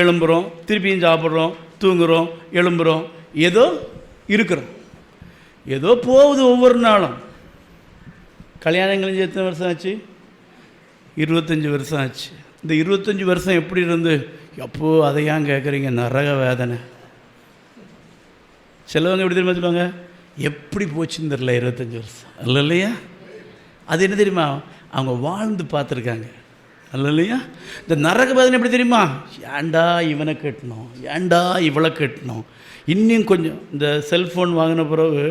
எழும்புகிறோம், திருப்பியும் சாப்பிட்றோம், தூங்குகிறோம், எழும்புகிறோம், ஏதோ இருக்கிறோம். ஏதோ போகுது ஒவ்வொரு நாளும். கல்யாணம் கழிஞ்சு எத்தனை வருஷம் ஆச்சு? 25 வருஷம் ஆச்சு. இந்த 25 வருஷம் எப்படி இருந்து? எப்போ அதை ஏன் கேட்குறீங்க? நரக வேதனை. சிலவங்க எப்படி தெரியுமா சொல்லுவாங்க? எப்படி போச்சுன்னு தெரில 25 வருஷம். இல்லையா? அது என்ன தெரியுமா? அவங்க வாழ்ந்து பார்த்துருக்காங்க. இல்லையா? இந்த நரக வேதனை எப்படி தெரியுமா? ஏண்டா இவனை கட்டணும், ஏண்டா இவளை கட்டணும். இன்னும் கொஞ்சம் இந்த செல்ஃபோன் வாங்கின பிறகு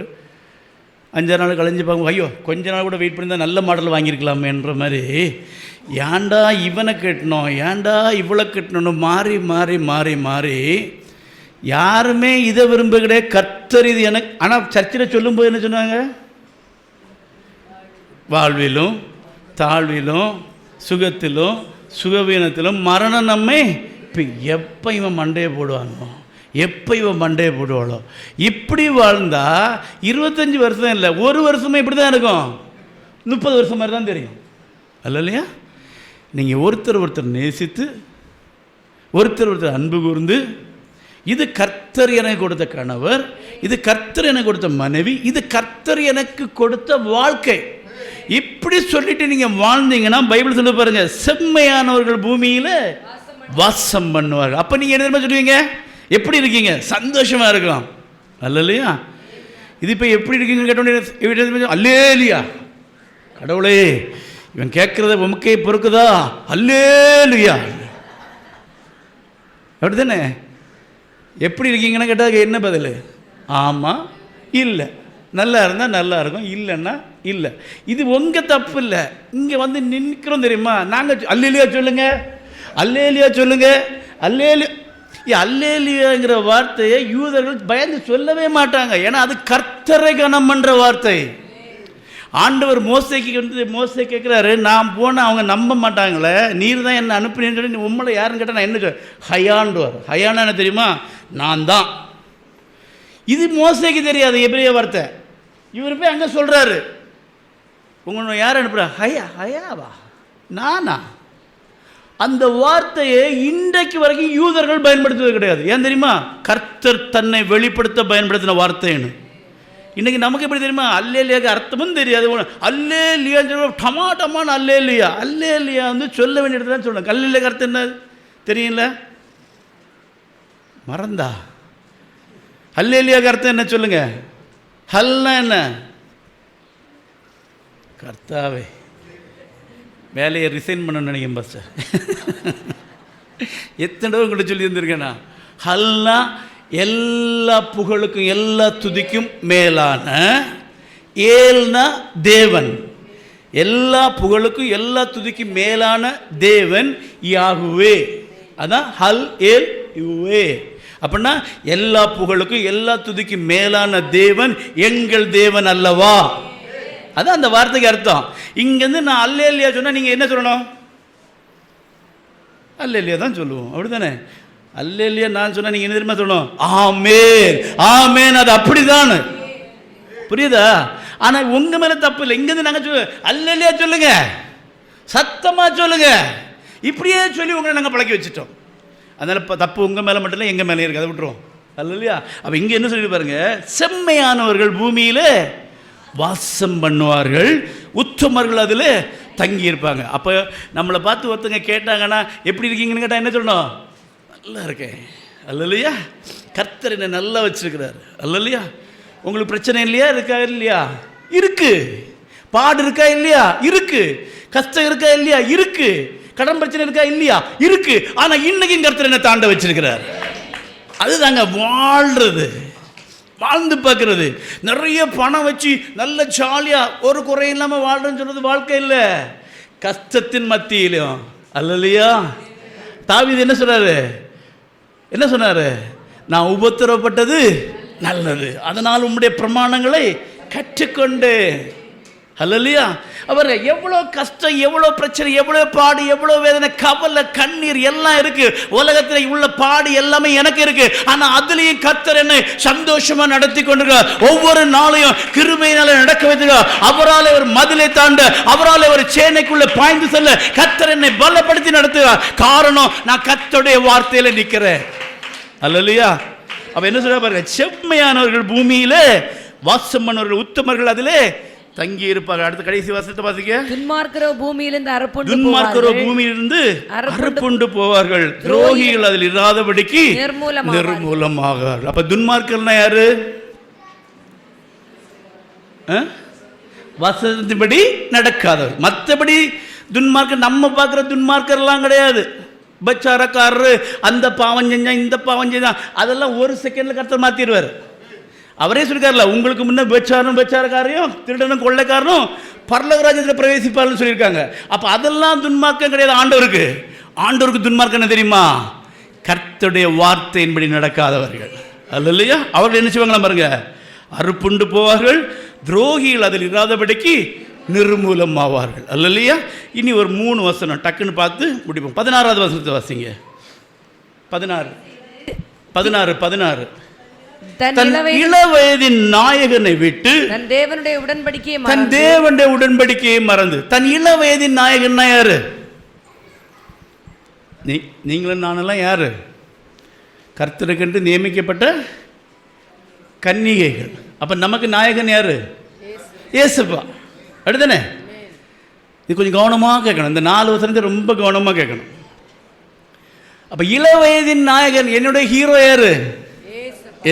5 நாள் கழிஞ்சு பார்க்க, ஐயோ கொஞ்ச நாள் கூட வெயிட் பண்ணி தான் நல்ல மாடல் வாங்கியிருக்கலாமேன்ற மாதிரி, ஏண்டா இவனை கட்டணும், ஏண்டா இவ்வளோ கட்டணும், மாறி மாறி மாறி மாறி யாருமே இதை விரும்ப கிடையாது. கர்த்தர் இது எனக்கு. ஆனால் சர்ச்சில் சொல்லும்போது என்ன சொன்னாங்க? வாழ்விலும் தாழ்விலும் சுகத்திலும் சுகவீனத்திலும் மரணம் நம்மை. இப்போ எப்போ இவன் மண்டையை போடுவானோ, எப்போ இவன் மண்டையை போடுவாளோ, இப்படி வாழ்ந்தா 25 வருஷம் இல்லை, ஒரு வருஷமே இப்படி தான் இருக்கும். 30 வருஷம் மாதிரி தான் தெரியும். இல்லையா? நீங்கள் ஒருத்தர் நேசித்து, ஒருத்தர் அன்பு கூர்ந்து, இது கர்த்தர் எனக்கு கொடுத்த கணவர், இது கர்த்தர் எனக்கு கொடுத்த மனைவி, இது கர்த்தர் எனக்கு கொடுத்த வாழ்க்கை, இப்படி சொல்லிட்டு நீங்கள் வாழ்ந்தீங்கன்னா பைபிள் சொல்ல பாருங்க, செம்மையானவர்கள் பூமியில் வாசம் பண்ணுவார்கள். அப்போ நீங்கள் என்ன சொல்லுவீங்க? எப்படி இருக்கீங்க? சந்தோஷமா இருக்கலாம். அல்லையா? இது இப்போ எப்படி இருக்கீங்கன்னு கேட்டோன்னே அல்லேலியா, கடவுளே இவன் கேட்குறத உமக்கே பொறுக்குதா, அல்லேலியா. அப்படி தானே? எப்படி இருக்கீங்கன்னு கேட்டால் என்ன பதில்? ஆமாம், இல்லை. நல்லா இருந்தால் நல்லா இருக்கும், இல்லைன்னா இல்லை. இது உங்கள் தப்பு இல்லை. இங்கே வந்து நிற்கிறோம் தெரியுமா? நாங்கள் அல்லேலியா சொல்லுங்க, அல்லேலியா சொல்லுங்க, அல்லேலியாங்கிற வார்த்தையை யூதர்கள் பயந்து சொல்லவே மாட்டாங்க. ஏன்னா அது கர்த்தரை கனம் பண்ணுற வார்த்தை. ஆண்டவர் மோசைக்கு வந்து மோசை கேட்குறாரு, நான் போனால் அவங்க நம்ப மாட்டாங்களே, நீர் தான் என்னை அனுப்பினேன்னு சொல்லி உம்மளை யாருன்னு கேட்டால் நான் என்ன சொல்ல? ஹயாண்டுவார். ஹயானா என்ன தெரியுமா? நான் தான். இது மோசைக்கு தெரியாது எபிரேய வார்த்தை. இவர் போய் அங்கே சொல்கிறாரு, உங்களை யார் அனுப்புகிறா? ஹயாவா, நானா? அந்த வார்த்தையை இன்றைக்கு வரைக்கும் யூதர்கள் பயன்படுத்துவது கிடையாது. ஏன் தெரியுமா? கர்த்தர் தன்னை வெளிப்படுத்த பயன்படுத்தின வார்த்தைன்னு. இன்றைக்கி நமக்கு எப்படி தெரியுமா? அல்லேலியாவுக்கு அர்த்தமும் தெரியாது. அல்லேலியான்னு சொல்ல டமாட்டமான்னு அல்லேலியா வந்து சொல்ல வேண்டிய இடத்துல தான் சொல்லணும். அல்லேலியாவுக்கு அர்த்தம் என்ன தெரியல? மறந்தா? அல்லேலியாவுக்கு அர்த்தம் என்ன சொல்லுங்க? ஹல்னா என்ன? கர்த்தாவே வேலையை ரிசைன் பண்ணணும்னு நினைக்கிறேன் பாஸ்டர். எத்தனை தடவை உங்கள்கிட்ட சொல்லி இருந்திருக்கேண்ணா. ஹல்னா எல்லா புகழுக்கும் எல்லா துதிக்கும் மேலான, ஏல்னா தேவன், எல்லா புகழுக்கும் எல்லா துதிக்கும் மேலான தேவன் யாகுவே. அதான் ஹல் ஏல் யுவே. அப்படின்னா எல்லா புகழுக்கும் எல்லா துதிக்கும் மேலான தேவன் எங்கள் தேவன் அல்லவா? அதான் அந்த வார்த்தைக்கு அர்த்தம். இங்கேருந்து நான் அல்லேலியா சொன்னால் நீங்கள் என்ன சொல்லணும்? அல்லேலியா தான் சொல்லுவோம், அப்படி தானே? அல்லேலியா நான் சொன்னால் நீங்கள் என்ன தெரியுமா சொல்லணும்? ஆமேன், ஆமேன். அது அப்படிதான், புரியுதா? ஆனால் உங்கள் மேலே தப்பு இல்லை. இங்கேருந்து நாங்கள் அல்லேலியா சொல்லுங்க, சத்தமாக சொல்லுங்க, இப்படியே சொல்லி உங்களை நாங்கள் பழக்கி வச்சுட்டோம். அதனால் தப்பு உங்கள் மேலே மட்டும் இல்லை, எங்கள் மேலே இருக்குது, அதை விட்டுருவோம். அல்லையா? அப்போ இங்கே என்ன சொல்லி பாருங்க, செம்மையானவர்கள் பூமியில் வாசம் பண்ணுவார்கள், உத்தமர்கள் அதில் தங்கியிருப்பாங்க. அப்போ நம்மளை பார்த்து ஒருத்தங்க கேட்டாங்கன்னா எப்படி இருக்கீங்கன்னு கேட்டால் என்ன சொல்லணும்? நல்லா இருக்கேன். அல்லையா? கர்த்தர் என்னை நல்லா வச்சிருக்கிறார். அல்லையா? உங்களுக்கு பிரச்சனை இல்லையா? இருக்கா இல்லையா? இருக்கு. பாடு இருக்கா இல்லையா? இருக்கு. கஷ்டம் இருக்கா இல்லையா? இருக்கு. கடன் பிரச்சனை இருக்கா இல்லையா? இருக்கு. ஆனால் இன்னைக்கும் கர்த்தர் என்னை தாண்ட வச்சிருக்கிறார். அதுதாங்க வாழ்றது, வாழ்ந்து பார்க்கறது. நிறைய பணம் வச்சு நல்ல ஜாலியாக ஒரு குறை இல்லாமல் வாழ்றேன்னு சொல்றது வாழ்க்கை இல்லை, கஷ்டத்தின் மத்தியிலும். அல்லையா? தாவீது என்ன சொல்றாரு? என்ன சொன்னாரு? நான் உபத்திரவப்பட்டது நல்லது, அதனால் உம்முடைய பிரமாணங்களை கற்றுக்கொண்டு. அல்லையா? அவர் எவ்வளோ கஷ்டம், எவ்வளோ பிரச்சனை, எவ்வளோ பாடு, எவ்வளோ வேதனை, கவலை, கண்ணீர் எல்லாம் இருக்கு. உலகத்தில் உள்ள பாடு எல்லாமே எனக்கு இருக்கு. ஆனால் அதுலேயும் கர்த்தர் என்னை சந்தோஷமா நடத்தி கொண்டிருக்கார். ஒவ்வொரு நாளையும் கிருபையினால நடக்க வைத்திருக்கார். அவரால் ஒரு மதிலை தாண்ட, அவரால் ஒரு சேனைக்குள்ள பாய்ந்து செல்ல கர்த்தர் என்னை பலப்படுத்தி நடத்துகிறார். காரணம், நான் கர்த்தருடைய வார்த்தையில நிற்கிறேன். அல்லையா? அப்ப என்ன சொல்ற பாருங்க, செம்மையானவர்கள் பூமியில வாசம் பண்ணவர்கள், உத்தமர்கள் அதிலே தங்கி இருப்பார்கள். அடுத்த கடைசி வசனத்தை வாசிக்க. துன்மார்க்கரோ பூமியிலிருந்து அறுப்புண்டு போவார்கள், துரோகிகள் அதில் இராதபடிக்கு நிர்மூலமாக. அப்ப துன்மார்க்கர்னா யாரு? வசனத்தின்படி நடக்காதவர். மற்றபடி துன்மார்க்கர் நம்ம பார்க்குற துன்மார்க்கர்லாம் கிடையாது. பச்சாரக்காரரு அந்த பாவம் செஞ்சா இந்த பாவம் செஞ்சா அதெல்லாம் ஒரு செகண்ட்ல கர்த்தர் மாத்திடுவார். அவரே சொல்லிருக்காருல, உங்களுக்கு முன்ன பச்சாரக்காரையும் திருடனும் கொள்ளைக்காரனும் பரலோக ராஜ்யத்தில் பிரவேசிப்பார்னு சொல்லியிருக்காங்க. அப்போ அதெல்லாம் துன்மார்க்கம் கிடையாது ஆண்டவருக்கு. ஆண்டவருக்கு துன்மார்க்கம் என்ன தெரியுமா? கர்த்தருடைய வார்த்தையின்படி நடக்காதவர்கள். அல்லையா? அவர்கள் என்ன செய்வாங்களா பாருங்க, அறுப்புண்டு போவார்கள், துரோகிகள் அதில் இராதபடிக்கு நிர்மூலம் ஆவார்கள். அல்லையா? இனி ஒரு 3 வசனம் டக்குன்னு பார்த்து முடிப்போம். 16வது வசனத்தை வாசிங்க. 16 தன் இளவயதின் நாயகனை விட்டு தன் தேவனுடைய உடன்படிக்கையை மறந்து. தன் இளவயதின் நாயகன் யாரு? நீங்களும் நானெல்லாம் யாரு? கர்த்தருக்கென்று நியமிக்கப்பட்ட கன்னிகைகள். அப்ப நமக்கு நாயகன் யாரு? இயேசுப்பா. அடுத்தானே? இது கொஞ்சம் கவனமாக கேட்கணும். இந்த 4 வசனத்தை ரொம்ப கவனமாக கேட்கணும். அப்ப இளவயதின் நாயகன், என்னுடைய ஹீரோ யாரு?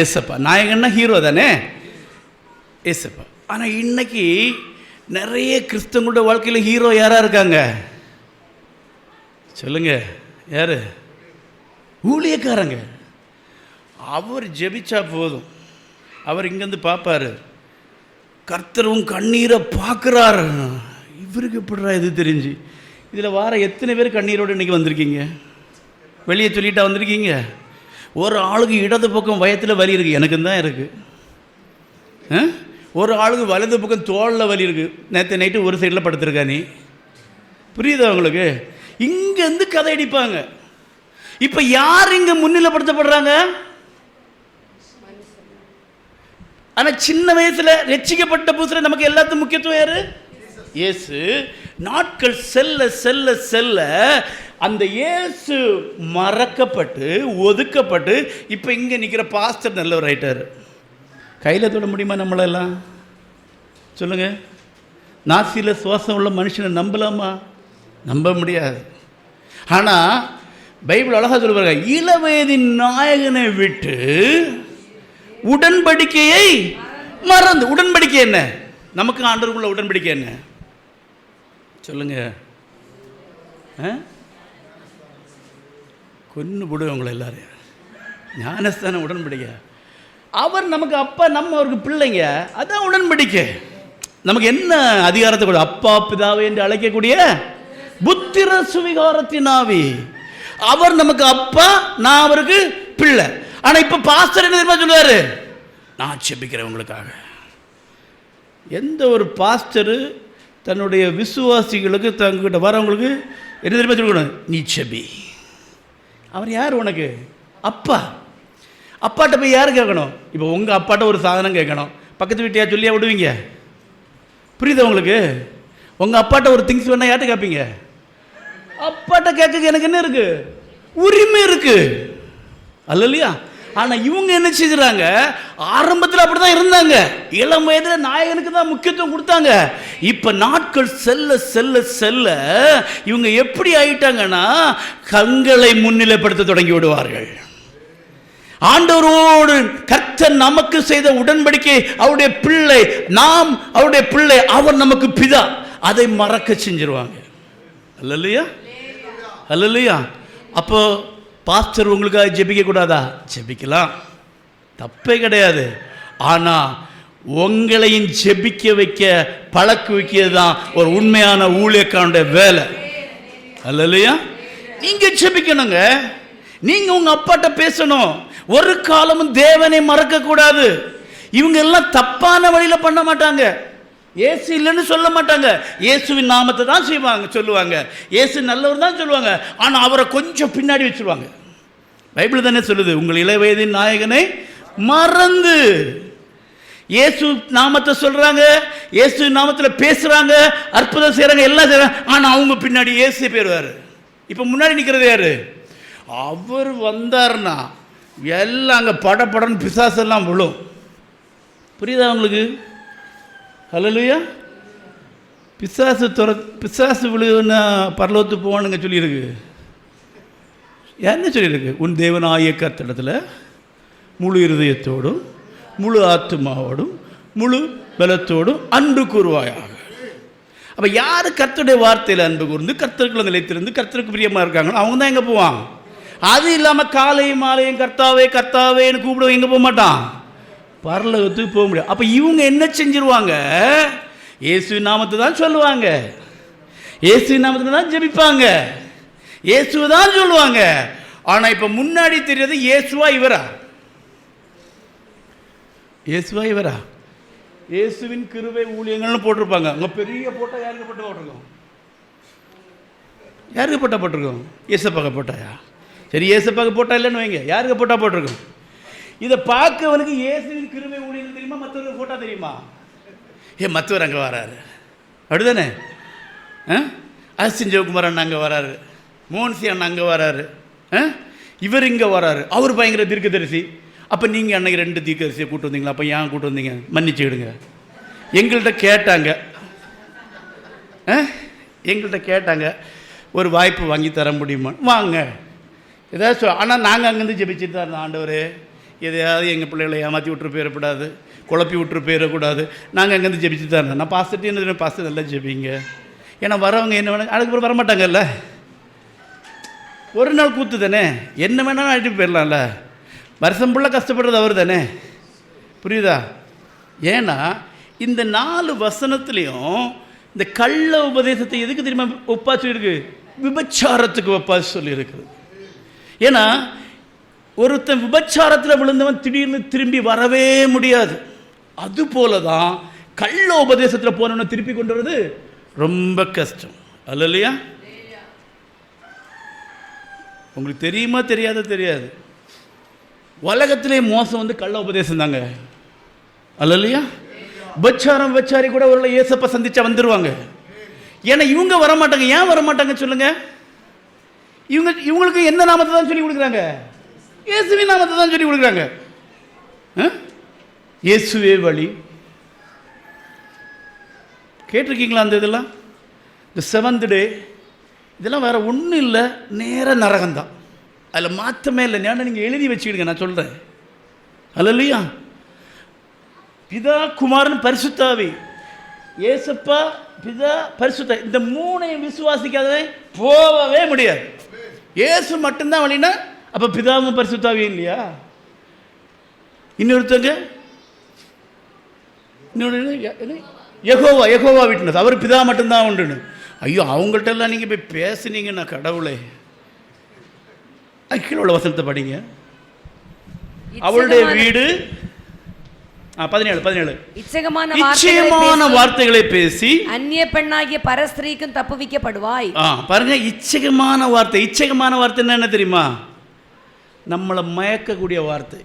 ஏசப்பா. நாயகன்னா ஹீரோ தானே, ஏசப்பா. ஆனால் இன்னைக்கு நிறைய கிறிஸ்தவங்களோட வாழ்க்கையில் ஹீரோ யாரா இருக்காங்க சொல்லுங்க? யாரு? ஊழியக்காரங்க. அவர் ஜெபிச்சா போதும், அவர் இங்கேருந்து பார்ப்பாரு, கர்த்தரும் கண்ணீரை பார்க்குறாரு. இவருக்கு எப்படிறா இது தெரிஞ்சு? இதில் வார எத்தனை பேர் கண்ணீரோடு இன்றைக்கி வந்திருக்கீங்க? வெளியே சொல்லிட்டா வந்திருக்கீங்க? ஒரு ஆளுக்கு இடது பக்கம் வயத்தில் வலி இருக்குது, எனக்கு தான் இருக்குது. ஒரு ஆளுக்கு வலது பக்கம் தோளில் வலி இருக்குது. நேற்று நைட்டு ஒரு சைடில் படுத்துருக்கா. நீ புரியுதா உங்களுக்கு? இங்கேருந்து கதை அடிப்பாங்க. இப்போ யார் இங்கே முன்னிலைப்படுத்தப்படுறாங்க? ஆனால் சின்ன வயசில் ரட்சிக்கப்பட்ட புதுசில் நமக்கு எல்லாத்துக்கும் முக்கியத்துவம் யாரு? இயேசு. நாட்கள் செல்ல செல்ல செல்ல அந்த இயேசு மறக்கப்பட்டு ஒதுக்கப்பட்டு இப்போ இங்கே நிற்கிற பாஸ்டர் நல்லவர் ஆயிட்டார். கையில் தொட முடியுமா நம்மளெல்லாம்? சொல்லுங்கள். நாசியில் சுவாசம் உள்ள மனுஷனை நம்பலாமா? நம்ப முடியாது. ஆனால் பைபிள் அழகாக சொல்லுவாங்க, இளவயதின் நாயகனை விட்டு உடன்படிக்கையை மறந்து. உடன்படிக்கை என்ன? நமக்கு ஆண்டவருக்குள்ள உடன்படிக்கை என்ன சொல்லுங்க? கொன்னு போடுவோம் உங்களை எல்லாரையும். ஞானஸ்தான உடன்படிக்கை. அவர் நமக்கு அப்பா, நம்ம அவருக்கு பிள்ளைங்க. அதான் உடன்படிக்கை. நமக்கு என்ன அதிகாரத்தை கூட? அப்பா பிதாவை என்று அழைக்கக்கூடிய புத்திர சுவிகாரத்தின் ஆவி. அவர் நமக்கு அப்பா, நான் அவருக்கு பிள்ளை. ஆனால் இப்போ பாஸ்டர் என்ன தெரியுமா சொல்லுவார்? நான் செபிக்கிறேன் உங்களுக்காக. எந்த ஒரு பாஸ்டரு தன்னுடைய விசுவாசிகளுக்கு, தங்கிட்ட வரவங்களுக்கு என்ன தெரியுமா சொல்லணும்? நீ செபி. அவர் யார் உனக்கு? அப்பா. அப்பாட்ட போய் யார் கேட்கணும்? இப்போ உங்கள் அப்பாட்ட ஒரு சாதனம் கேட்கணும், பக்கத்து வீட்டையா சொல்லியா விடுவீங்க? புரியுதா உங்களுக்கு? உங்கள் அப்பாட்ட ஒரு திங்ஸ் வேணா யார்ட்ட கேட்பீங்க? அப்பாட்ட கேட்க எனக்கு என்ன இருக்கு? உரிமை இருக்கு, அல்லையா? ஆனால் இவங்க என்ன செய்கிறாங்க? ஆரம்பத்தில் அப்படி தான் இருந்தாங்க. இளம் வயதில் நாயகனுக்கு தான் முக்கியத்துவம் கொடுத்தாங்க. இப்போ நாட்கள் செல்ல செல்ல செல்ல இவங்க எப்படி ஆயிட்டாங்கன்னா, கண்களை முன்னிலைப்படுத்த தொடங்கி விடுவார்கள். ஆண்டவரோடு கர்த்தர் நமக்கு செய்த உடன்படிக்கை, அவருடைய பிள்ளை, நாம் அவருடைய பிள்ளை, அவர் நமக்கு பிதா, அதை மறக்க செஞ்சிருவாங்க. அல்லையா? அல்லையா? அப்போ பாஸ்டர் உங்களுக்காக ஜெபிக்க கூடாதா? ஜெபிக்கலாம், தப்பே கிடையாது. ஆனால் உங்களையும் ஜெபிக்க வைக்க பழக்க வைக்கிறது தான் ஒரு உண்மையான ஊழியக்காரனுடைய வேலை. அல்லையா? நீங்க ஜெபிக்கணுங்க. நீங்க உங்க அப்பாட்ட பேசணும். ஒரு காலமும் தேவனை மறக்க கூடாது. இவங்க எல்லாம் தப்பான வழியில பண்ண மாட்டாங்க. இயேசு இல்லைன்னு சொல்ல மாட்டாங்க. இயேசுவின் நாமத்தை தான் சொல்லுவாங்க. இயேசு நல்லவர் தான் சொல்லுவாங்க. ஆனால் அவரை கொஞ்சம் பின்னாடி வச்சுருவாங்க. பைபிள் தானே சொல்லுது, உங்கள் இளவயதின் நாயகனை மறந்து. இயேசு நாமத்தை சொல்றாங்க, இயேசு நாமத்தில் பேசுறாங்க, அற்புதம் செய்யறாங்க, எல்லாம் செய்யறாங்க. ஆனால் அவங்க பின்னாடி இயேசு போயிடுவார். இப்போ முன்னாடி நிற்கிறது யாரு? அவர் வந்தார்னா எல்லாம் அங்கே படப்படன்னு பிசாசெல்லாம் விழும். புரியுதா உங்களுக்கு? ஹல்லேலூயா. பிசாசு விழுன்னா பரலோகத்து போவானுங்க சொல்லியிருக்கு. என்ன சொல்லியிருக்கு? உன் தேவனாகிய கர்த்தரிடத்தில் முழு இருதயத்தோடும் முழு ஆத்துமாவோடும் முழு பலத்தோடும் அன்பு கூறுவாயாக. அப்போ யார் கர்த்தருடைய வார்த்தையில் அன்பு கூர்ந்து கர்த்தருக்குள்ள நிலைத்திருந்து கர்த்தருக்கு பிரியமாக இருக்காங்களோ அவங்க தான் எங்கே போவான். அது இல்லாமல் காலையும் மாலையும் கர்த்தாவே கர்த்தாவேன்னு கூப்பிடுவோம், எங்கே போக மாட்டான்? பரலோகத்துக்கு போக முடியாது. அப்போ இவங்க என்ன செஞ்சிருவாங்க? இயேசு நாமத்தை தான் சொல்லுவாங்க, இயேசு நாமத்தை தான் ஜெபிப்பாங்க, இயேசுவை தான் சொல்லுவாங்க. ஆனால் இப்போ முன்னாடி தெரியாது இயேசுவா இவரா? இயேசுவா இவரா? இயேசுவின் கிருபை ஊழியங்கள்னு போட்டிருப்பாங்க. அங்கே பெரிய போட்டால் யாருக்கு போட்டிருக்கோம்? யாருக்கு போட்டிருக்கோம்? இயேசப்பாக்க போட்டாயா? சரி, இயேசப்பாக்க போட்டா இல்லைன்னு வைங்க, யாருக்கு போட்டிருக்கோம்? இதை பார்க்கவனுக்கு இயேசுவின் கிருபை ஊழியர்கள் தெரியுமா, மற்றவருக்கு போட்டா தெரியுமா? மற்றவர் அங்கே வராரு, அப்படிதானே? அசின் ஜெயக்குமார் அண்ணா அங்கே வராரு, மோகன்சி அண்ணா அங்கே வராரு, இவர் இங்கே வராரு, அவர் பயங்கர தீர்க்கதரிசி. அப்போ நீங்கள் அன்னைக்கு 2 தீர்க்கதரிசியை கூட்டு வந்தீங்களா? அப்போ ஏன் கூட்டு வந்தீங்க? மன்னிச்சுக்கிடுங்க. எங்கள்கிட்ட கேட்டாங்க ஒரு வாய்ப்பு வாங்கி தர முடியுமா? வாங்க ஏதாவது. ஆனால் நாங்கள் அங்கேருந்து ஜெபிச்சுட்டு தான் இருந்தோம். ஆண்டவரே, எதையாவது எங்கள் பிள்ளைகளை ஏமாற்றி விட்டுரு போயிடக்கூடாது, குழப்பி விட்டுரு போயிடக்கூடாது. நாங்கள் அங்கேருந்து ஜெபிச்சுட்டு தான் இருந்தோம். நான் பாஸ்ட்டு என்ன பாஸ்ட்டு நல்லா ஜெபிங்க. ஏன்னா வரவங்க என்ன வேணால் அதுக்கப்புறம் வரமாட்டாங்கல்ல. ஒரு நாள் கூத்து தானே, என்ன வேணாலும் ஆகிட்டு போயிடலாம்ல. வருஷம் ஃபுல்லாக கஷ்டப்படுறது அவர் தானே. புரியுதா? ஏன்னா இந்த 4 வசனத்துலேயும் இந்த கள்ள உபதேசத்தை எதுக்கு தெரியுமா ஒப்பா சொல்லியிருக்கு? விபச்சாரத்துக்கு ஒப்பா சொல்லியிருக்கு. ஏன்னா ஒருத்தன் விபச்சாரத்தில் விழுந்தவன் திடீர்னு திரும்பி வரவே முடியாது. அதுபோல தான் கள்ள உபதேசத்தில் போனவனை திருப்பி கொண்டு வர்றது ரொம்ப கஷ்டம், அல்லையா? உங்களுக்கு தெரியுமா தெரியாது, உலகத்திலே மோசம் வந்து கள்ள உபதேசம் தாங்க, அல்லையா? விபச்சாரம் விபச்சாரி கூட ஒரு இயேசப்ப சந்திச்சா வந்துடுவாங்க. ஏன்னா இவங்க வரமாட்டாங்க. ஏன் வரமாட்டாங்க சொல்லுங்க? இவங்களுக்கு என்ன நாமத்தை தான் சொல்லி கொடுக்குறாங்க? இயேசுவின் நாமத்தை தான் சொல்லி கொடுக்குறாங்க. இயேசுவே வழி. கேட்டிருக்கீங்களா அந்த இதெல்லாம்? இந்த 7th டே இதெல்லாம் வேறு ஒன்றும் இல்லை, நேர நரகம்தான், அதில் மாற்றமே இல்லை. நீங்கள் எழுதி வச்சுக்கிடுங்க, நான் சொல்கிறேன். அல்லேலூயா. பிதா குமாரன் பரிசுத்தாவி, ஏசப்பா பிதா பரிசுத்த, இந்த 3ஐயும் விசுவாசிக்காதவன் போகவே முடியாது. ஏசு மட்டும்தான் வழினா அப்போ பிதாவும் பரிசுத்தாவியும் இல்லையா? இன்னொருத்தங்க யெகோவா விட்னஸ், அவர் பிதா மட்டும்தான் உண்டுன்னு. ஐயோ, அவங்கள்ட்ட எல்லாம் நீங்கள் போய் பேசுனீங்கன்னா கடவுளே, கீழே உள்ள வசனத்தை படிங்க. அவளுடைய வீடு 17 இச்சகமான வார்த்தைகளை பேசி அந்நிய பெண்ணாகிய பரஸ்திரீக்கும் தப்புவிக்கப்படுவாய். பாருங்க, இச்சகமான வார்த்தை. இச்சகமான வார்த்தை என்ன தெரியுமா? நம்மளை மயக்கக்கூடிய வார்த்தை.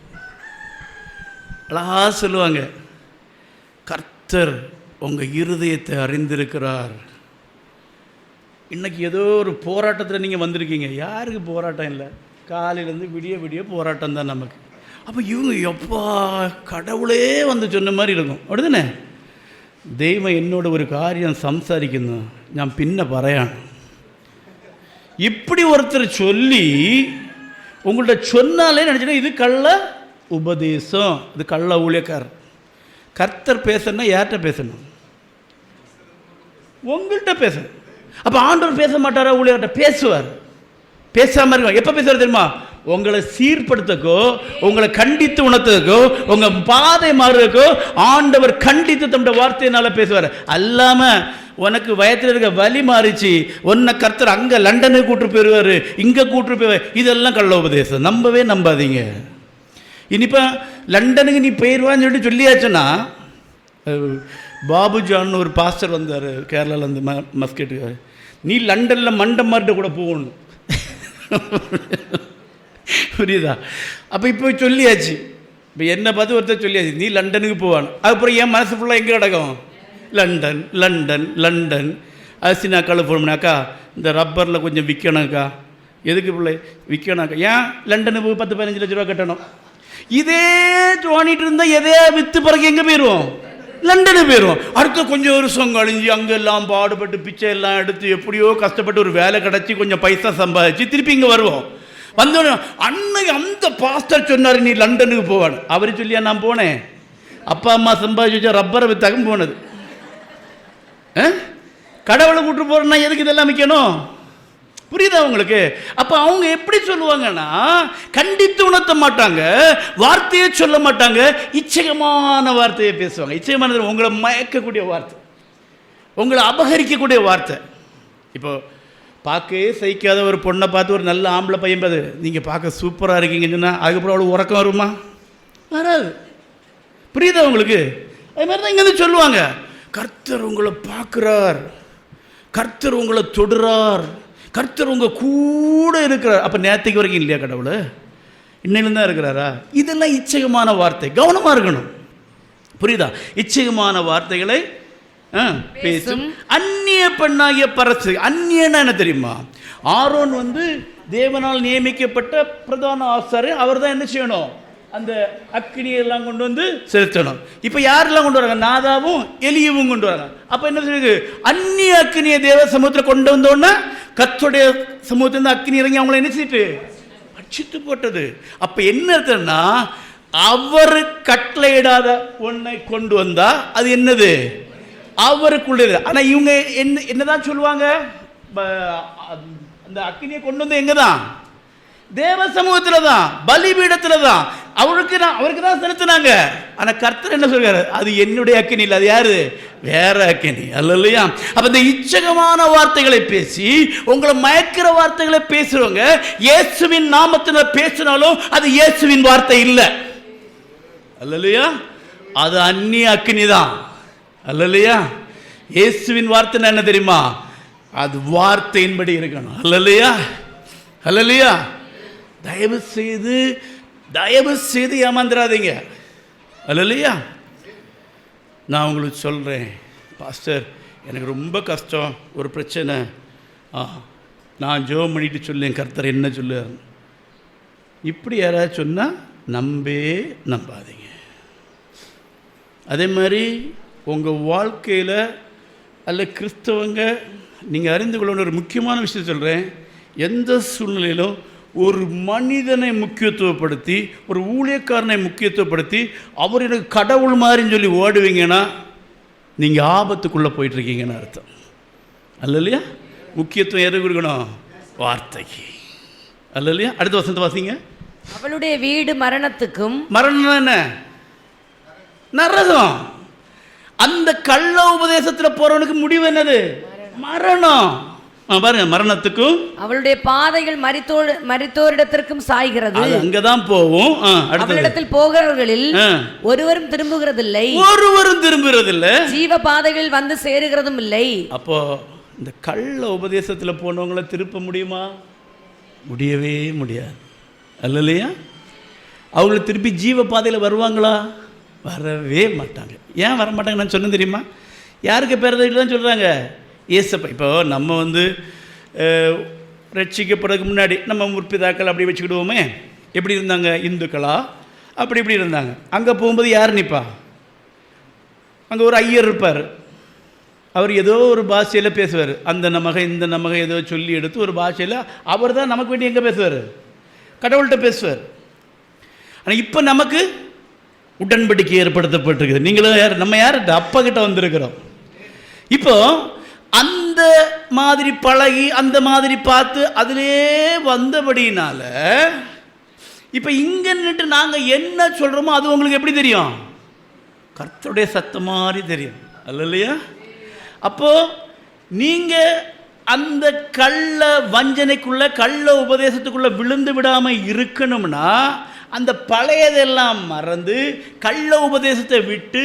அழகா சொல்லுவாங்க, கர்த்தர் உங்கள் இருதயத்தை அறிந்திருக்கிறார். இன்னைக்கு ஏதோ ஒரு போராட்டத்தில் நீங்கள் வந்திருக்கீங்க. யாருக்கு போராட்டம் இல்லை? காலையிலேருந்து விடிய போராட்டம் தான் நமக்கு. அப்போ இவங்க எப்பா கடவுளே வந்து சொன்ன மாதிரி இருக்கும், அப்படிதானே? தெய்வம் என்னோட ஒரு காரியம் സംസാരിക്കുന്നു, ഞാൻ പിന്നെ പറയാണ്. இப்படி ஒருத்தர் சொல்லி உங்கள்கிட்ட சொன்னாலே நினச்சிட்டா இது கள்ள உபதேசம், இது கள்ள ஊழியக்காரர். கர்த்தர் பேசணும்னா யார்கிட்ட பேசணும்? உங்கள்கிட்ட பேசணும். அப்போ ஆண்டவர் பேச மாட்டாரா? ஊழியர்கிட்ட பேசுவார். பேசாமல் இருக்க. எப்போ பேசுவார் தெரியுமா? உங்களை சீர்படுத்தக்கோ, உங்களை கண்டித்து உணர்த்ததுக்கோ, உங்கள் பாதை மாறுறதுக்கோ ஆண்டவர் கண்டித்து தம்முடைய வார்த்தையினால பேசுவார். அல்லாமல் உனக்கு வயத்தில் இருக்க வலி மாறிச்சு, உன்னை கர்த்தர் அங்கே லண்டனுக்கு கூட்டு போயிடுவார், இங்கே கூட்டு போயிடுவார், இதெல்லாம் கள்ள உபதேசம். நம்பாதீங்க. இனிப்போ லண்டனுக்கு நீ போயிடுவான்னு சொல்லிட்டு சொல்லியாச்சுன்னா, பாபுஜான்னு ஒரு பாஸ்டர் வந்தார் கேரளாவில் வந்து மஸ்கெட்டுக்கு, நீ லண்டனில் மண்டை மார்ட்ட கூட போகணும். புரியுதா? அப்போ இப்போ சொல்லியாச்சு. இப்போ என்னை பார்த்து ஒருத்தர் சொல்லியாச்சு, நீ லண்டனுக்கு போவான். அதுக்கப்புறம் என் மனசு ஃபுல்லாக எங்கே கிடக்கும்? London London London. அரிசினாக்கால் போகணும்னாக்கா இந்த ரப்பரில் கொஞ்சம் விற்கணும்க்கா. எதுக்கு பிள்ளை விற்கணும்க்கா? ஏன் லண்டனுக்கு போய் 10-15 லட்ச ரூபா கட்டணும்? இதே தோணிட்டு இருந்தால் எதையா விற்று பிறகு எங்கே போயிடுவோம்? லண்டனுக்கு போயிடுவோம். அடுத்த கொஞ்சம் வருஷம் கழிஞ்சு அங்கெல்லாம் பாடுபட்டு பிச்சை எல்லாம் எடுத்து எப்படியோ கஷ்டப்பட்டு ஒரு வேலை கிடச்சி கொஞ்சம் பைசா சம்பாதிச்சு திருப்பி இங்கே வருவோம். வந்தோடனே அன்னைக்கு அந்த பாஸ்டர் சொன்னார் நீ லண்டனுக்கு போவான். அவர் சொல்லியா நான் போனேன்? அப்பா அம்மா சம்பாதிச்சு வச்சா ரப்பரை வித்தாகம் போனது. கடவுளை கூட்டு போகிறேன்னா எதுக்கு இதெல்லாம் விற்கணும்? புரியுதா உங்களுக்கு? அப்போ அவங்க எப்படி சொல்லுவாங்கன்னா, கண்டித்து உணர்த்த மாட்டாங்க, வார்த்தையை சொல்ல மாட்டாங்க, இச்சகமான வார்த்தையை பேசுவாங்க. இச்சகமான உங்களை மயக்கக்கூடிய வார்த்தை, உங்களை அபகரிக்கக்கூடிய வார்த்தை. இப்போ பார்க்கவே சகிக்காத ஒரு பொண்ணை பார்த்து ஒரு நல்ல ஆம்பளை பையன் பார்த்து நீங்கள் பார்க்க சூப்பராக இருக்கீங்கன்னு சொன்னால் அதுக்கப்புறம் அவ்வளோ உறக்கம் வருமா? வராது. புரியுதா உங்களுக்கு? அது மாதிரி தான் இங்கேருந்து சொல்லுவாங்க, கர்த்தர் உங்களை பார்க்குறார், கர்த்தர் உங்களை தொடுறார், கர்த்தர் உங்கள் கூட இருக்கிறார். அப்போ நேற்றுக்கு வரைக்கும் இல்லையா கடவுள்? இன்னிலும் தான் இருக்கிறாரா? இதெல்லாம் இச்சகமான வார்த்தை. கவனமாக இருக்கணும். புரியுதா? இச்சகமான வார்த்தைகளை பேசும் அந்நிய பெண்ணாகிய பரசு. அந்நியன்னா என்ன தெரியுமா? ஆரோன் வந்து தேவனால் நியமிக்கப்பட்ட பிரதான ஆசாரியர். அவர் தான் என்ன செய்யணும்? அந்த அக்கினியெல்லாம் கொண்டு வந்து செலுத்தணும். இப்போ யாரெல்லாம் கொண்டு வராங்க? நாதாவும் எலியவும் கொண்டு வராங்க. அப்போ என்ன சொல்லுது? அந்நிய அக்கினியை தேவ சமூகத்தில் கொண்டு வந்தோன்னா கர்த்தருடைய சமூகத்திலிருந்து அக்கினி இறங்கி அவங்கள என்ன செய்யிட்டு அடிச்சுட்டு போட்டது. அப்போ என்ன இருக்குன்னா, அவர் கட்டளையிடாத ஒன்றை கொண்டு வந்தா அது என்னது? அவருக்குள்ளது. ஆனால் இவங்க என்னதான் சொல்லுவாங்க? அந்த அக்கினியை கொண்டு வந்து எங்கே தான்? தேவ சமூகத்தில் தான், பலிபீடத்தில் தான். அவருக்கு தான் செலுத்தினாங்க. ஆனால் கர்த்தர் என்ன சொல்றாரு? அது என்னுடைய அக்கினி இல்லை, அது யாரு? வேற அக்கினி. அல்லையா? அப்ப இந்த இச்சகமான வார்த்தைகளை பேசி உங்களை மயக்கிற வார்த்தைகளை பேசுறவங்க இயேசுவின் நாமத்தில் பேசினாலும் அது இயேசுவின் வார்த்தை இல்லை. அல்லையா? அது அந்நிய அக்கினி தான். அல்லையா? இயேசுவின் வார்த்தை என்ன தெரியுமா? அது வார்த்தையின்படி இருக்கணும். அல்லையா? அல்லையா? தயவு செய்து ஏமாந்துடாதீங்க. அல்லையா? நான் உங்களுக்கு சொல்கிறேன், பாஸ்டர் எனக்கு ரொம்ப கஷ்டம், ஒரு பிரச்சனை, நான் ஜெபம் பண்ணிட்டு சொல்லேன், கர்த்தர் என்ன சொல்லு, இப்படி யாராவது சொன்னால் நம்பாதீங்க. அதே மாதிரி உங்கள் வாழ்க்கையில் அல்ல கிறிஸ்தவங்க நீங்கள் அறிந்து கொள்ள ஒரு முக்கியமான விஷயம் சொல்கிறேன். எந்த சூழ்நிலையிலும் ஒரு மனிதனை முக்கியத்துவப்படுத்தி, ஒரு ஊழியக்காரனை முக்கியத்துவப்படுத்தி, அவர் எனக்கு கடவுள் மாதிரின்னு சொல்லி ஓடுவீங்கன்னா நீங்கள் ஆபத்துக்குள்ளே போயிட்டுருக்கீங்கன்னு அர்த்தம். அல்ல இல்லையா? முக்கியத்துவம் எது கொடுக்கணும்? வார்த்தைக்கு. அல்ல இல்லையா? அடுத்த வசனத்தை வாசிங்க. அவளுடைய வீடு மரணத்துக்கும். மரணம் என்ன? நரகம். அந்த கள்ள உபதேசத்தில் போறவனுக்கு முடிவு என்னது? மரணம். பாருங்க, மரணத்துக்கும் அவளுடைய பாதைகள் மரித்தோரிடத்திற்கும் சாய்கிறது. அங்கதான் போவோம். அவளிடத்தில் போகிறவர்களில் ஒருவரும் திரும்புகிறதில்லை, ஜீவ பாதைகளில் வந்து சேருகிறதும் இல்லை. அப்போ இந்த கள்ள உபதேசத்தில் போனவங்களை திருப்ப முடியுமா? முடியவே முடியாது. அல்ல இல்லையா? அவங்கள திருப்பி ஜீவ பாதையில் வருவாங்களா? வரவே மாட்டாங்க. ஏன் வர மாட்டாங்க நான் சொன்னேன் தெரியுமா? யாருக்கு பேரதைட்டு தான் சொல்கிறாங்க? ஏசப்பா. இப்போ நம்ம ரட்சிக்கப்படுறதுக்கு முன்னாடி நம்ம முற்பிதாக்கள் அப்படி வச்சுக்கிடுவோமே, எப்படி இருந்தாங்க? இந்துக்களா அப்படி இப்படி இருந்தாங்க. அங்கே போகும்போது யார் நிற்பா? அங்கே ஒரு ஐயர் இருப்பார். அவர் ஏதோ ஒரு பாஷையில் பேசுவார். அந்த நமகை இந்த நமகை ஏதோ சொல்லி எடுத்து ஒரு பாஷையில் அவர் தான் நமக்கு வேண்டி எங்கே பேசுவார்? கடவுள்கிட்ட பேசுவார். ஆனால் இப்போ நமக்கு உடன்படிக்கை ஏற்படுத்தப்பட்டிருக்குது. நீங்களும் யார்? நம்ம யார்? அப்பா கிட்ட வந்திருக்கிறோம். இப்போ அந்த மாதிரி பழகி அந்த மாதிரி பார்த்து அதிலே வந்தபடினால இப்போ இங்கே நின்றுட்டு நாங்கள் என்ன சொல்கிறோமோ அது உங்களுக்கு எப்படி தெரியும்? கர்த்தருடைய சத்தம் மாதிரி தெரியும். அல்ல இல்லையா? அப்போது நீங்கள் அந்த கள்ள வஞ்சனைக்குள்ள கள்ள உபதேசத்துக்குள்ளே விழுந்து விடாமல் இருக்கணும்னா அந்த பழையதெல்லாம் மறந்து கள்ள உபதேசத்தை விட்டு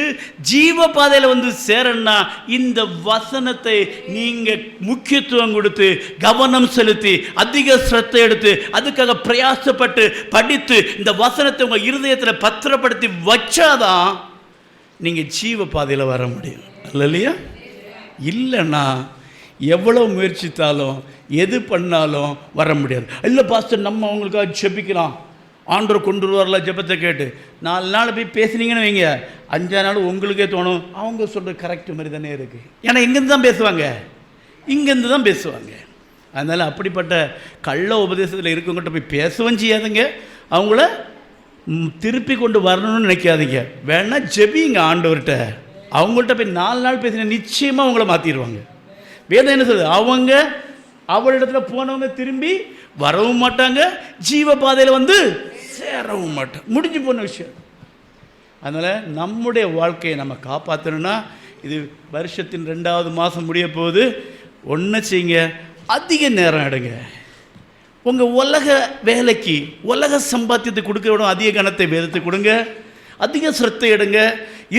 ஜீவ பாதையில் வந்து சேரணும்னா இந்த வசனத்தை நீங்கள் முக்கியத்துவம் கொடுத்து கவனம் செலுத்தி அதிக சிரத்தை எடுத்து அதுக்காக பிரயாசப்பட்டு படித்து இந்த வசனத்தை உங்கள் இருதயத்தில் பத்திரப்படுத்தி வச்சாதான் நீங்கள் ஜீவ பாதையில் வர முடியும். அல்ல இல்லையா? இல்லைன்னா எவ்வளோ முயற்சித்தாலும் எது பண்ணாலும் வர முடியாது. இல்லை பாஸ்டர், நம்ம அவங்களுக்காக ஜெபிக்கலாம், ஆண்டவர் கொண்டு வருவார்ல ஜெபத்தை கேட்டு 4 நாள் போய் பேசுனீங்கன்னு வைங்க, 5ஆம் நாள் உங்களுக்கே தோணும் அவங்க சொல்கிறது கரெக்ட் மாதிரி தானே இருக்குது. ஏன்னா இங்கேருந்து தான் பேசுவாங்க, இங்கேருந்து தான் பேசுவாங்க. அதனால் அப்படிப்பட்ட கள்ள உபதேசத்தில் இருக்கவங்கள்ட்ட போய் பேசவும் செய்யாதுங்க, அவங்கள திருப்பி கொண்டு வரணும்னு நினைக்காதீங்க. வேணா ஜெபிங்க ஆண்டவர்கிட்ட. அவங்கள்ட்ட போய் 4 நாள் பேசினா நிச்சயமாக அவங்கள மாற்றிடுவாங்க. வேதம் என்ன சொல்லுது? அவங்க அவளிடத்துல போனவங்க திரும்பி வரவும் மாட்டாங்க, ஜீவ பாதையில் வந்து சேரவும் மாட்டாங்க. முடிஞ்சு போன விஷயம். அதனால் நம்முடைய வாழ்க்கையை நம்ம காப்பாற்றணும்னா, இது வருஷத்தின் 2வது மாதம் முடிய போகுது. ஒன்று செய்யுங்க, அதிக நேரம் எடுங்க. உங்கள் உலக வேலைக்கு உலக சம்பாத்தியத்தை கொடுக்க விட அதிக கணத்தை வேதத்தை கொடுங்க, அதிக சிரத்தை எடுங்க,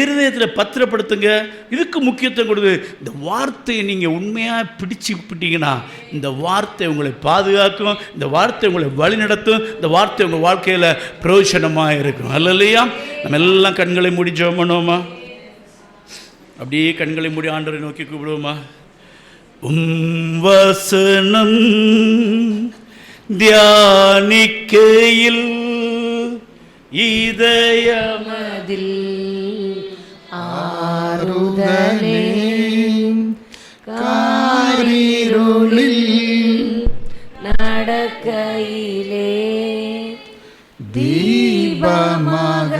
இருதயத்தில் பத்திரப்படுத்துங்க, இதுக்கு முக்கியத்துவம் கொடுங்க. இந்த வார்த்தையை நீங்கள் உண்மையாக பிடிச்சிக்கிட்டீங்கன்னா இந்த வார்த்தை உங்களை பாதுகாக்கும், இந்த வார்த்தை உங்களை வழி நடத்தும், இந்த வார்த்தை உங்கள் வாழ்க்கையில் பிரயோஜனமாக இருக்கும். அல்ல இல்லையா? நம்ம எல்லாம் கண்களை மூடி ஜெபம் பண்ணுவோமா? அப்படியே கண்களை மூடி ஆண்டவரை நோக்கி கூப்பிடுவோமா? வசனம் தியானிக்கையில் இதயமதில் ஆறுதலே காரிருளில் நடக்கையிலே தீபமாக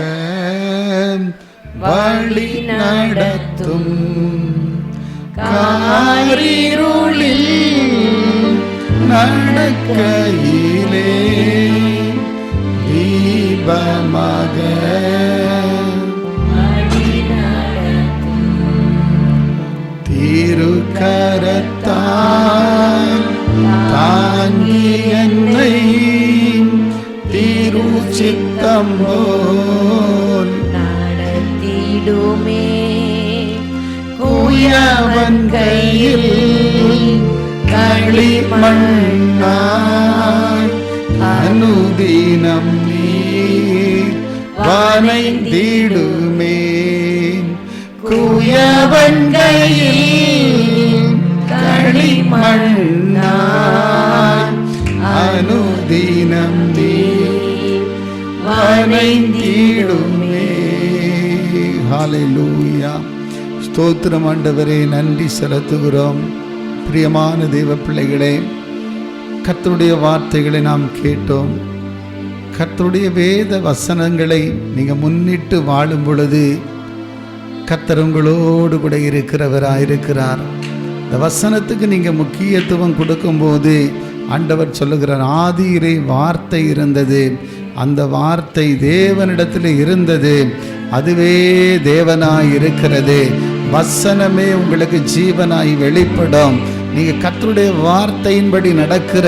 வழி நடத்தும் காரிருளில் நடக்கையிலே தீபமாக திருக்கரத்தால் தாங்கி என்னை திருச்சித்தம் போல் நடத்திடுமே குயவன் கையில் களிமண்ணாய் அனுதினம் நீர் வனைந்திடுமே. குயவன் கையில் களிமண்ணாய் அனுதினம் நீர் வனைந்திடுமே. ஹalleluya. ஸ்தோத்திரம் ஆண்டவரே, நன்றி செலுத்துகிறோம். பிரியமான தேவ பிள்ளைகளே, கர்த்தருடைய வார்த்தைகளை நாம் கேட்டோம். கர்த்தருடைய வேத வசனங்களை நீங்கள் முன்னிட்டு வாழும் பொழுது கர்த்தர் உங்களோடு கூட இருக்கிறவராயிருக்கிறார். இந்த வசனத்துக்கு நீங்கள் முக்கியத்துவம் கொடுக்கும்போது ஆண்டவர் சொல்லுகிறார், ஆதியிலே வார்த்தை இருந்தது, அந்த வார்த்தை தேவனிடத்தில் இருந்தது, அதுவே தேவனாய் இருக்கிறது, வசனமே உங்களுக்கு ஜீவனாய் வெளிப்படும். நீங்கள் கர்த்தருடைய வார்த்தையின்படி நடக்கிற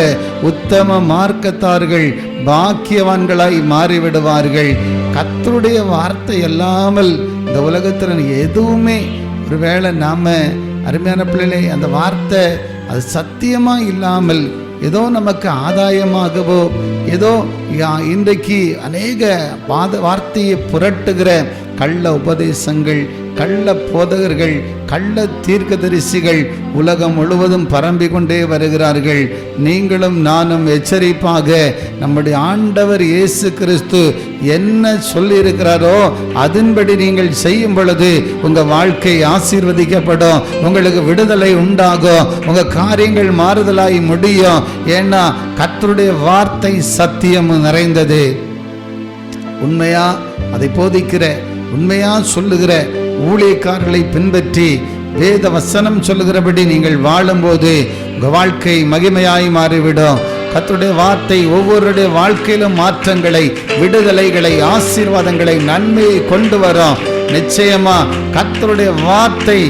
உத்தம மார்க்கத்தார்கள் பாக்கியவான்களாய் மாறிவிடுவார்கள். கர்த்தருடைய வார்த்தை இல்லாமல் இந்த உலகத்தில் எதுவுமே, ஒருவேளை நாம அருமையான பிள்ளைகளே, அந்த வார்த்தை அது சத்தியமாக இல்லாமல் ஏதோ நமக்கு ஆதாயமாகவோ ஏதோ இன்றைக்கு அநேக வார்த்தையை புரட்டுகிற கள்ள உபதேசங்கள், கள்ள போதகர்கள், கள்ள தீர்க்கதரிசிகள் உலகம் முழுவதும் பரம்பி கொண்டே வருகிறார்கள். நீங்களும் நானும் எச்சரிப்பாக நம்முடைய ஆண்டவர் இயேசு கிறிஸ்து என்ன சொல்லியிருக்கிறாரோ அதன்படி நீங்கள் செய்யும் பொழுது உங்கள் வாழ்க்கை ஆசீர்வதிக்கப்படும், உங்களுக்கு விடுதலை உண்டாகும், உங்கள் காரியங்கள் மாறுதலாய் முடியும். ஏன்னா கர்த்தருடைய வார்த்தை சத்தியம் நிறைந்தது. உண்மையா அதை போதிக்கிற, உண்மையா சொல்லுகிற ஊழியக்காரர்களை பின்பற்றி வேத வசனம் சொல்லுகிறபடி நீங்கள் வாழும்போது உங்கள் வாழ்க்கை மகிமையாய் மாறிவிடும். கர்த்தருடைய வார்த்தை ஒவ்வொருடைய வாழ்க்கையிலும் மாற்றங்களை, விடுதலைகளை, ஆசீர்வாதங்களை, நன்மையை கொண்டு வரும். நிச்சயமா கர்த்தருடைய வார்த்தை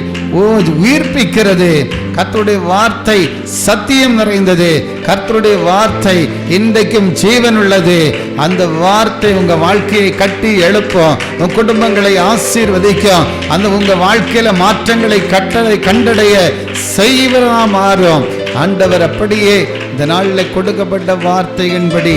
உயிர்ப்பிக்கிறது. கர்த்தருடைய வார்த்தை சத்தியம் நிறைந்தது. கர்த்தருடைய வார்த்தை இன்றைக்கும் ஜீவன் உள்ளது. அந்த வார்த்தை உங்க வாழ்க்கையை கட்டி எழுப்பும், உங்க குடும்பங்களை ஆசீர்வதிக்கும், அந்த உங்க வாழ்க்கையில மாற்றங்களை கண்டடைய செய்வதா மாறும். ஆண்டவர் அப்படியே இந்த நாளில் கொடுக்கப்பட்ட வார்த்தையின்படி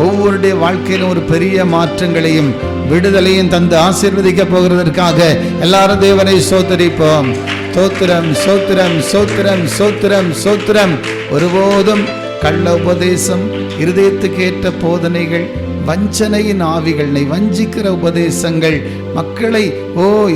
ஒவ்வொருடைய வாழ்க்கையிலும் ஒரு பெரிய மாற்றங்களையும் விடுதலையும் தந்து ஆசீர்வதிக்க போகிறதற்காக எல்லாரும் தேவனை ஸ்தோத்திரிப்போம். ஸ்தோத்திரம், ஸ்தோத்திரம், ஸ்தோத்திரம், ஸ்தோத்திரம், ஸ்தோத்திரம். ஒருபோதும் கள்ள உபதேசம், இருதயத்துக்கு ஏற்ற போதனைகள், வஞ்சனையின் ஆவிகளை வஞ்சிக்கிற உபதேசங்கள், மக்களை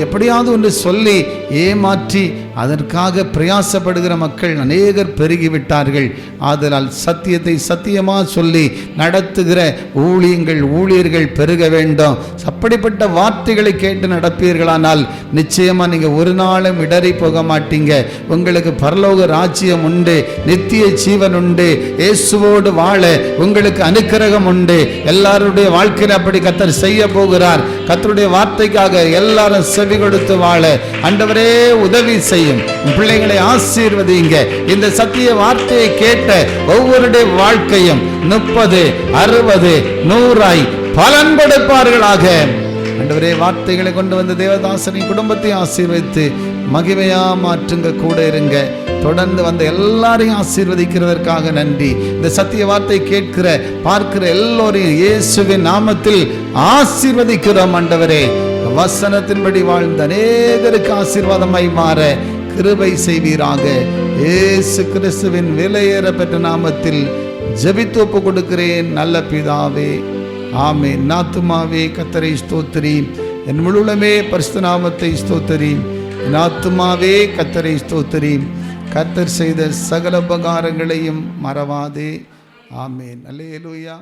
எப்படியாவது ஒன்று சொல்லி ஏமாற்றி அதற்காக பிரயாசப்படுகிற மக்கள் அநேகர் பெருகிவிட்டார்கள். ஆதலால் சத்தியத்தை சத்தியமாக சொல்லி நடத்துகிற ஊழியர்கள் பெருக வேண்டும். அப்படிப்பட்ட வார்த்தைகளை கேட்டு நடப்பீர்களானால் நிச்சயமாக நீங்கள் ஒரு நாளும் இடறி போக மாட்டீங்க. உங்களுக்கு பரலோக ராஜ்யம் உண்டு, நித்திய ஜீவன் உண்டு, இயேசுவோடு வாழ உங்களுக்கு அனுக்கிரகம் உண்டு. எல்லாருடைய வாழ்க்கையில் அப்படி கர்த்தர் செய்ய போகிறார். கர்த்தருடைய வார்த்தைக்காக எல்லாரும் செவி கொடுத்து வாழ ஆண்டவரே உதவி செய்யும். பிள்ளைகளை ஆசீர்வதிங்க. இந்த சத்திய வார்த்தையை கேட்ட ஒவ்வொருடைய வாழ்க்கையும் 30, 60, 100 பலன் கொடுப்பார்களாக. ஆண்டவரே வார்த்தைகளை கொண்டு வந்த தேவதாசனை குடும்பத்தை ஆசீர்வதித்து மகிமையா மாற்றுங்க, கூட இருங்க. தொடர்ந்து வந்த எல்லாரையும் ஆசீர்வதிக்கிறதற்காக நன்றி. இந்த சத்திய வார்த்தை கேட்கிற பார்க்கிற எல்லோரையும் இயேசுவின் நாமத்தில் ஆசீர்வதிக்கிறோம். ஆண்டவரே வசனத்தின்படி வாழ்ந்த அநேகருக்கு ஆசீர்வாதமாய் மாற கிருபை செய்வீராக. இயேசு கிறிஸ்துவின் விலையேற பெற்ற நாமத்தில் ஜெபித்து ஒப்பு கொடுக்கிறேன் நல்ல பிதாவே, ஆமென். ஆத்துமாவே கர்த்தரை ஸ்தோத்திரி, என் முழுமே பரிசுத்த நாமத்தை ஸ்தோத்திரி. என் ஆத்துமாவே கர்த்தரை ஸ்தோத்திரி, கர்த்தர் செய்த சகல உபகாரங்களையும் மறவாதே. ஆமென். அல்லேலூயா.